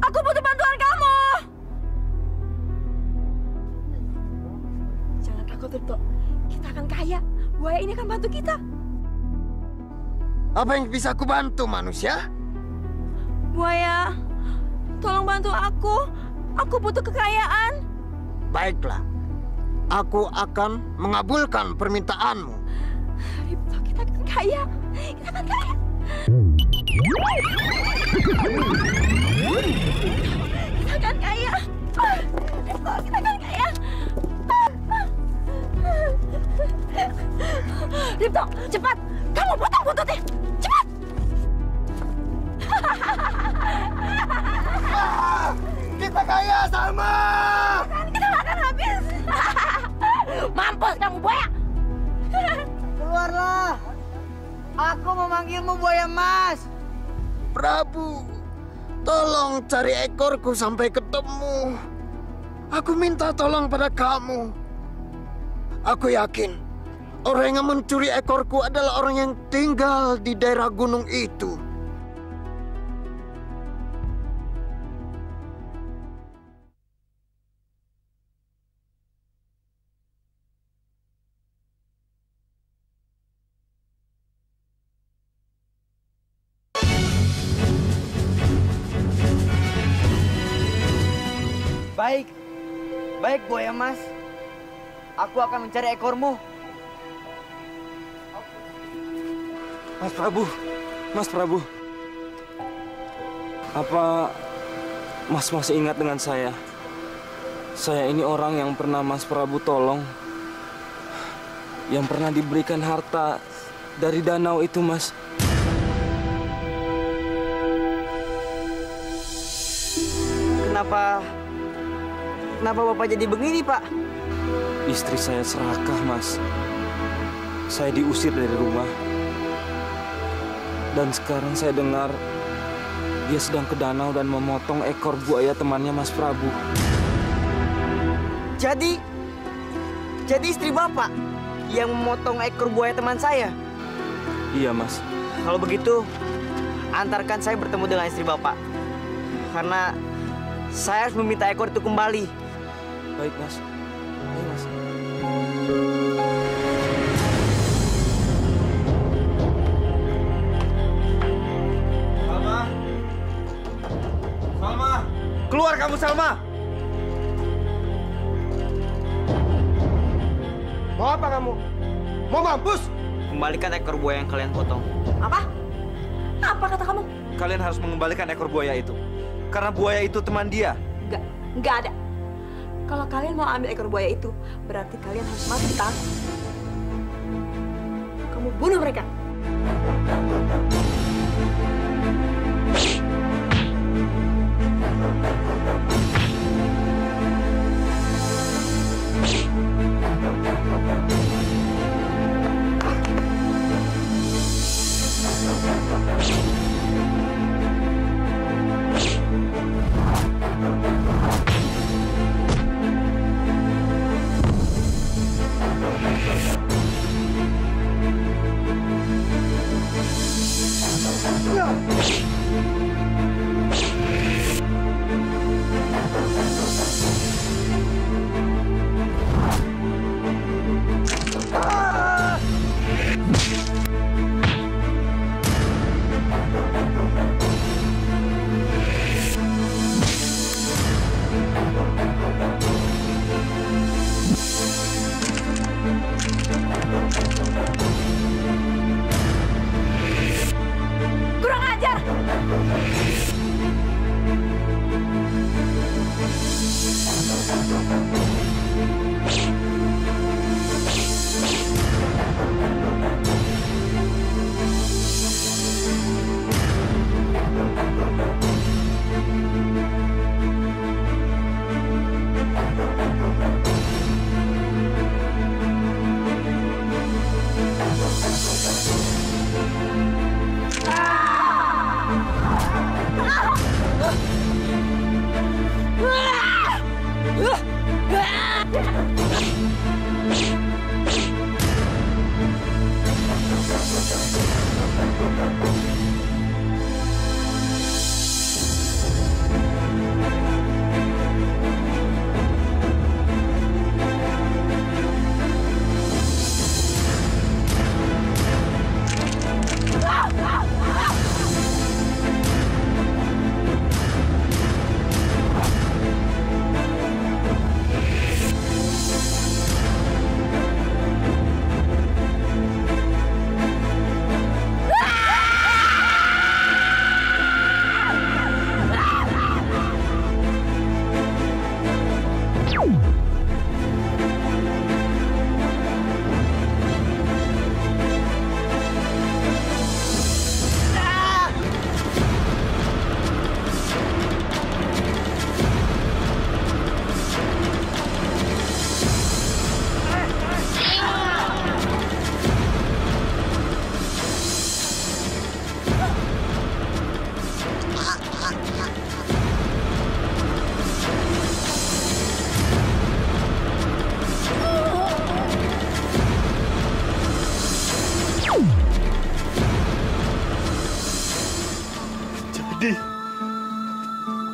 S7: Aku butuh bantuan kamu. Jangan takut, Tirto. Kita akan kaya. Buaya ini akan bantu kita.
S19: Apa yang bisa aku bantu, manusia?
S7: Buaya, tolong bantu aku. Aku butuh kekayaan.
S19: Baiklah, aku akan mengabulkan permintaanmu.
S7: Ripto, kita akan kaya. Kita akan kaya. Kita akan kaya. Ripto, kita akan kaya. Ripto, cepat. Kamu potong buntutnya. Cepat.
S19: Kita kaya, Salma.
S7: Kita akan habis. Mampus kamu, buaya.
S19: Keluarlah. Aku memanggilmu, buaya emas. Prabu, tolong cari ekorku sampai ketemu. Aku minta tolong pada kamu. Aku yakin orang yang mencuri ekorku adalah orang yang tinggal di daerah gunung itu.
S14: Baik, baik buaya emas. Aku akan mencari ekormu.
S2: Mas Prabu. Apa Mas masih ingat dengan saya? Saya ini orang yang pernah Mas Prabu tolong. Yang pernah diberikan harta dari danau itu, Mas.
S14: Kenapa Bapak jadi begini, Pak?
S2: Istri saya serakah, Mas. Saya diusir dari rumah. Dan sekarang saya dengar dia sedang ke danau dan memotong ekor buaya temannya Mas Prabu.
S14: Jadi istri Bapak yang memotong ekor buaya teman saya?
S2: Iya, Mas.
S14: Kalau begitu, antarkan saya bertemu dengan istri Bapak. Karena saya harus meminta ekor itu kembali.
S2: Baik, Mas. Ayo, Mas.
S14: Salma! Keluar kamu, Salma!
S9: Mau apa kamu? Mau mampus?
S14: Kembalikan ekor buaya yang kalian potong.
S7: Apa? Apa kata kamu?
S2: Kalian harus mengembalikan ekor buaya itu. Karena buaya itu teman dia.
S7: Enggak ada. Kalau kalian mau ambil ekor buaya itu, berarti kalian harus mati di tangan. Kamu bunuh mereka.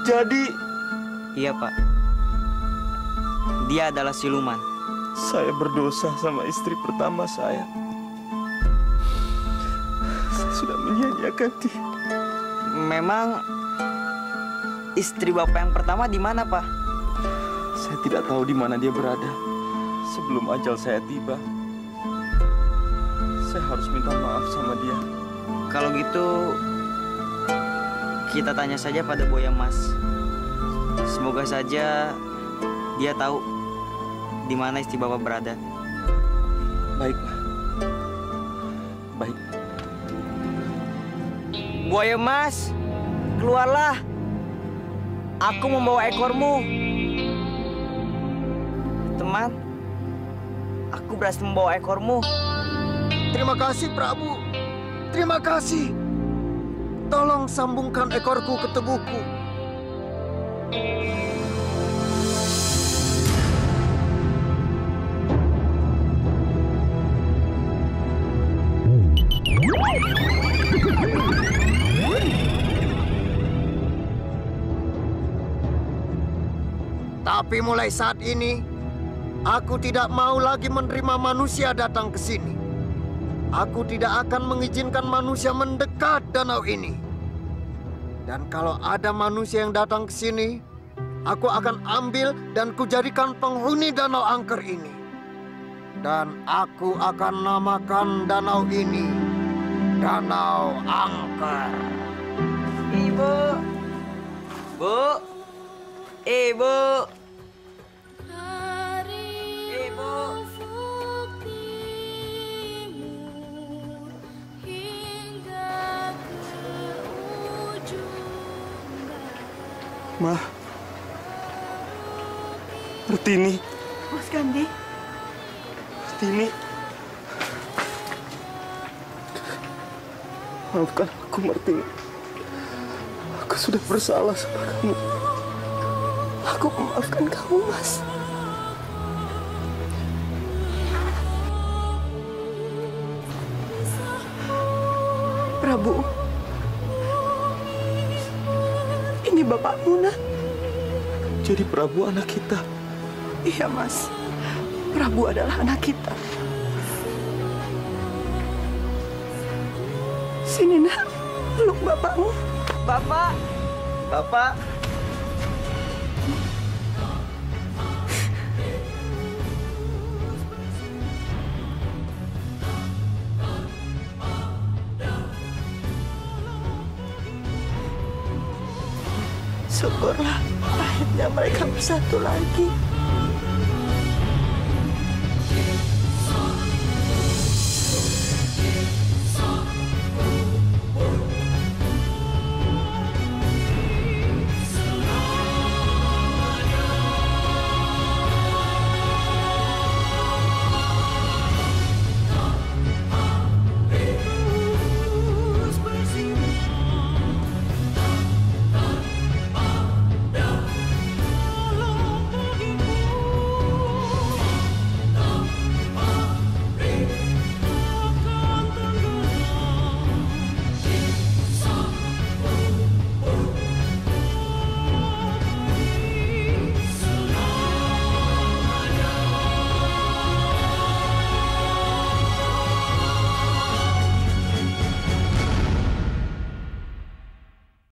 S8: Jadi...
S14: Iya, Pak. Dia adalah siluman.
S8: Saya berdosa sama istri pertama saya. Saya sudah menyia-nyiakan dia.
S14: Memang istri Bapak yang pertama di mana, Pak?
S8: Saya tidak tahu di mana dia berada. Sebelum ajal saya tiba, saya harus minta maaf sama dia.
S14: Kalau gitu, kita tanya saja pada Buaya Mas. Semoga saja dia tahu di mana istri Bapak berada.
S8: Baik, Pak. Baik.
S14: Buaya Mas, keluarlah. Aku membawa ekormu. Teman, aku berhasil membawa ekormu.
S19: Terima kasih, Prabu. Terima kasih. Tolong sambungkan ekorku ke tubuhku. Tapi mulai saat ini, aku tidak mau lagi menerima manusia datang ke sini. Aku tidak akan mengizinkan manusia mendekat danau ini. Dan kalau ada manusia yang datang ke sini, aku akan ambil dan kujadikan penghuni danau angker ini. Dan aku akan namakan danau ini Danau Angker.
S14: Ibu. Bu. Ibu. Ibu.
S8: Ma. Martini.
S12: Mas Kandi.
S8: Martini. Maafkan aku, Martini. Aku sudah bersalah sama kamu. Aku memaafkan kamu, Mas.
S12: Prabu. Ini bapakmu, nak.
S8: Jadi Prabu anak kita?
S12: Iya, Mas. Prabu adalah anak kita. Sini, nak. Peluk bapakmu.
S14: Bapak. Bapak.
S12: Syukurlah akhirnya mereka bersatu lagi.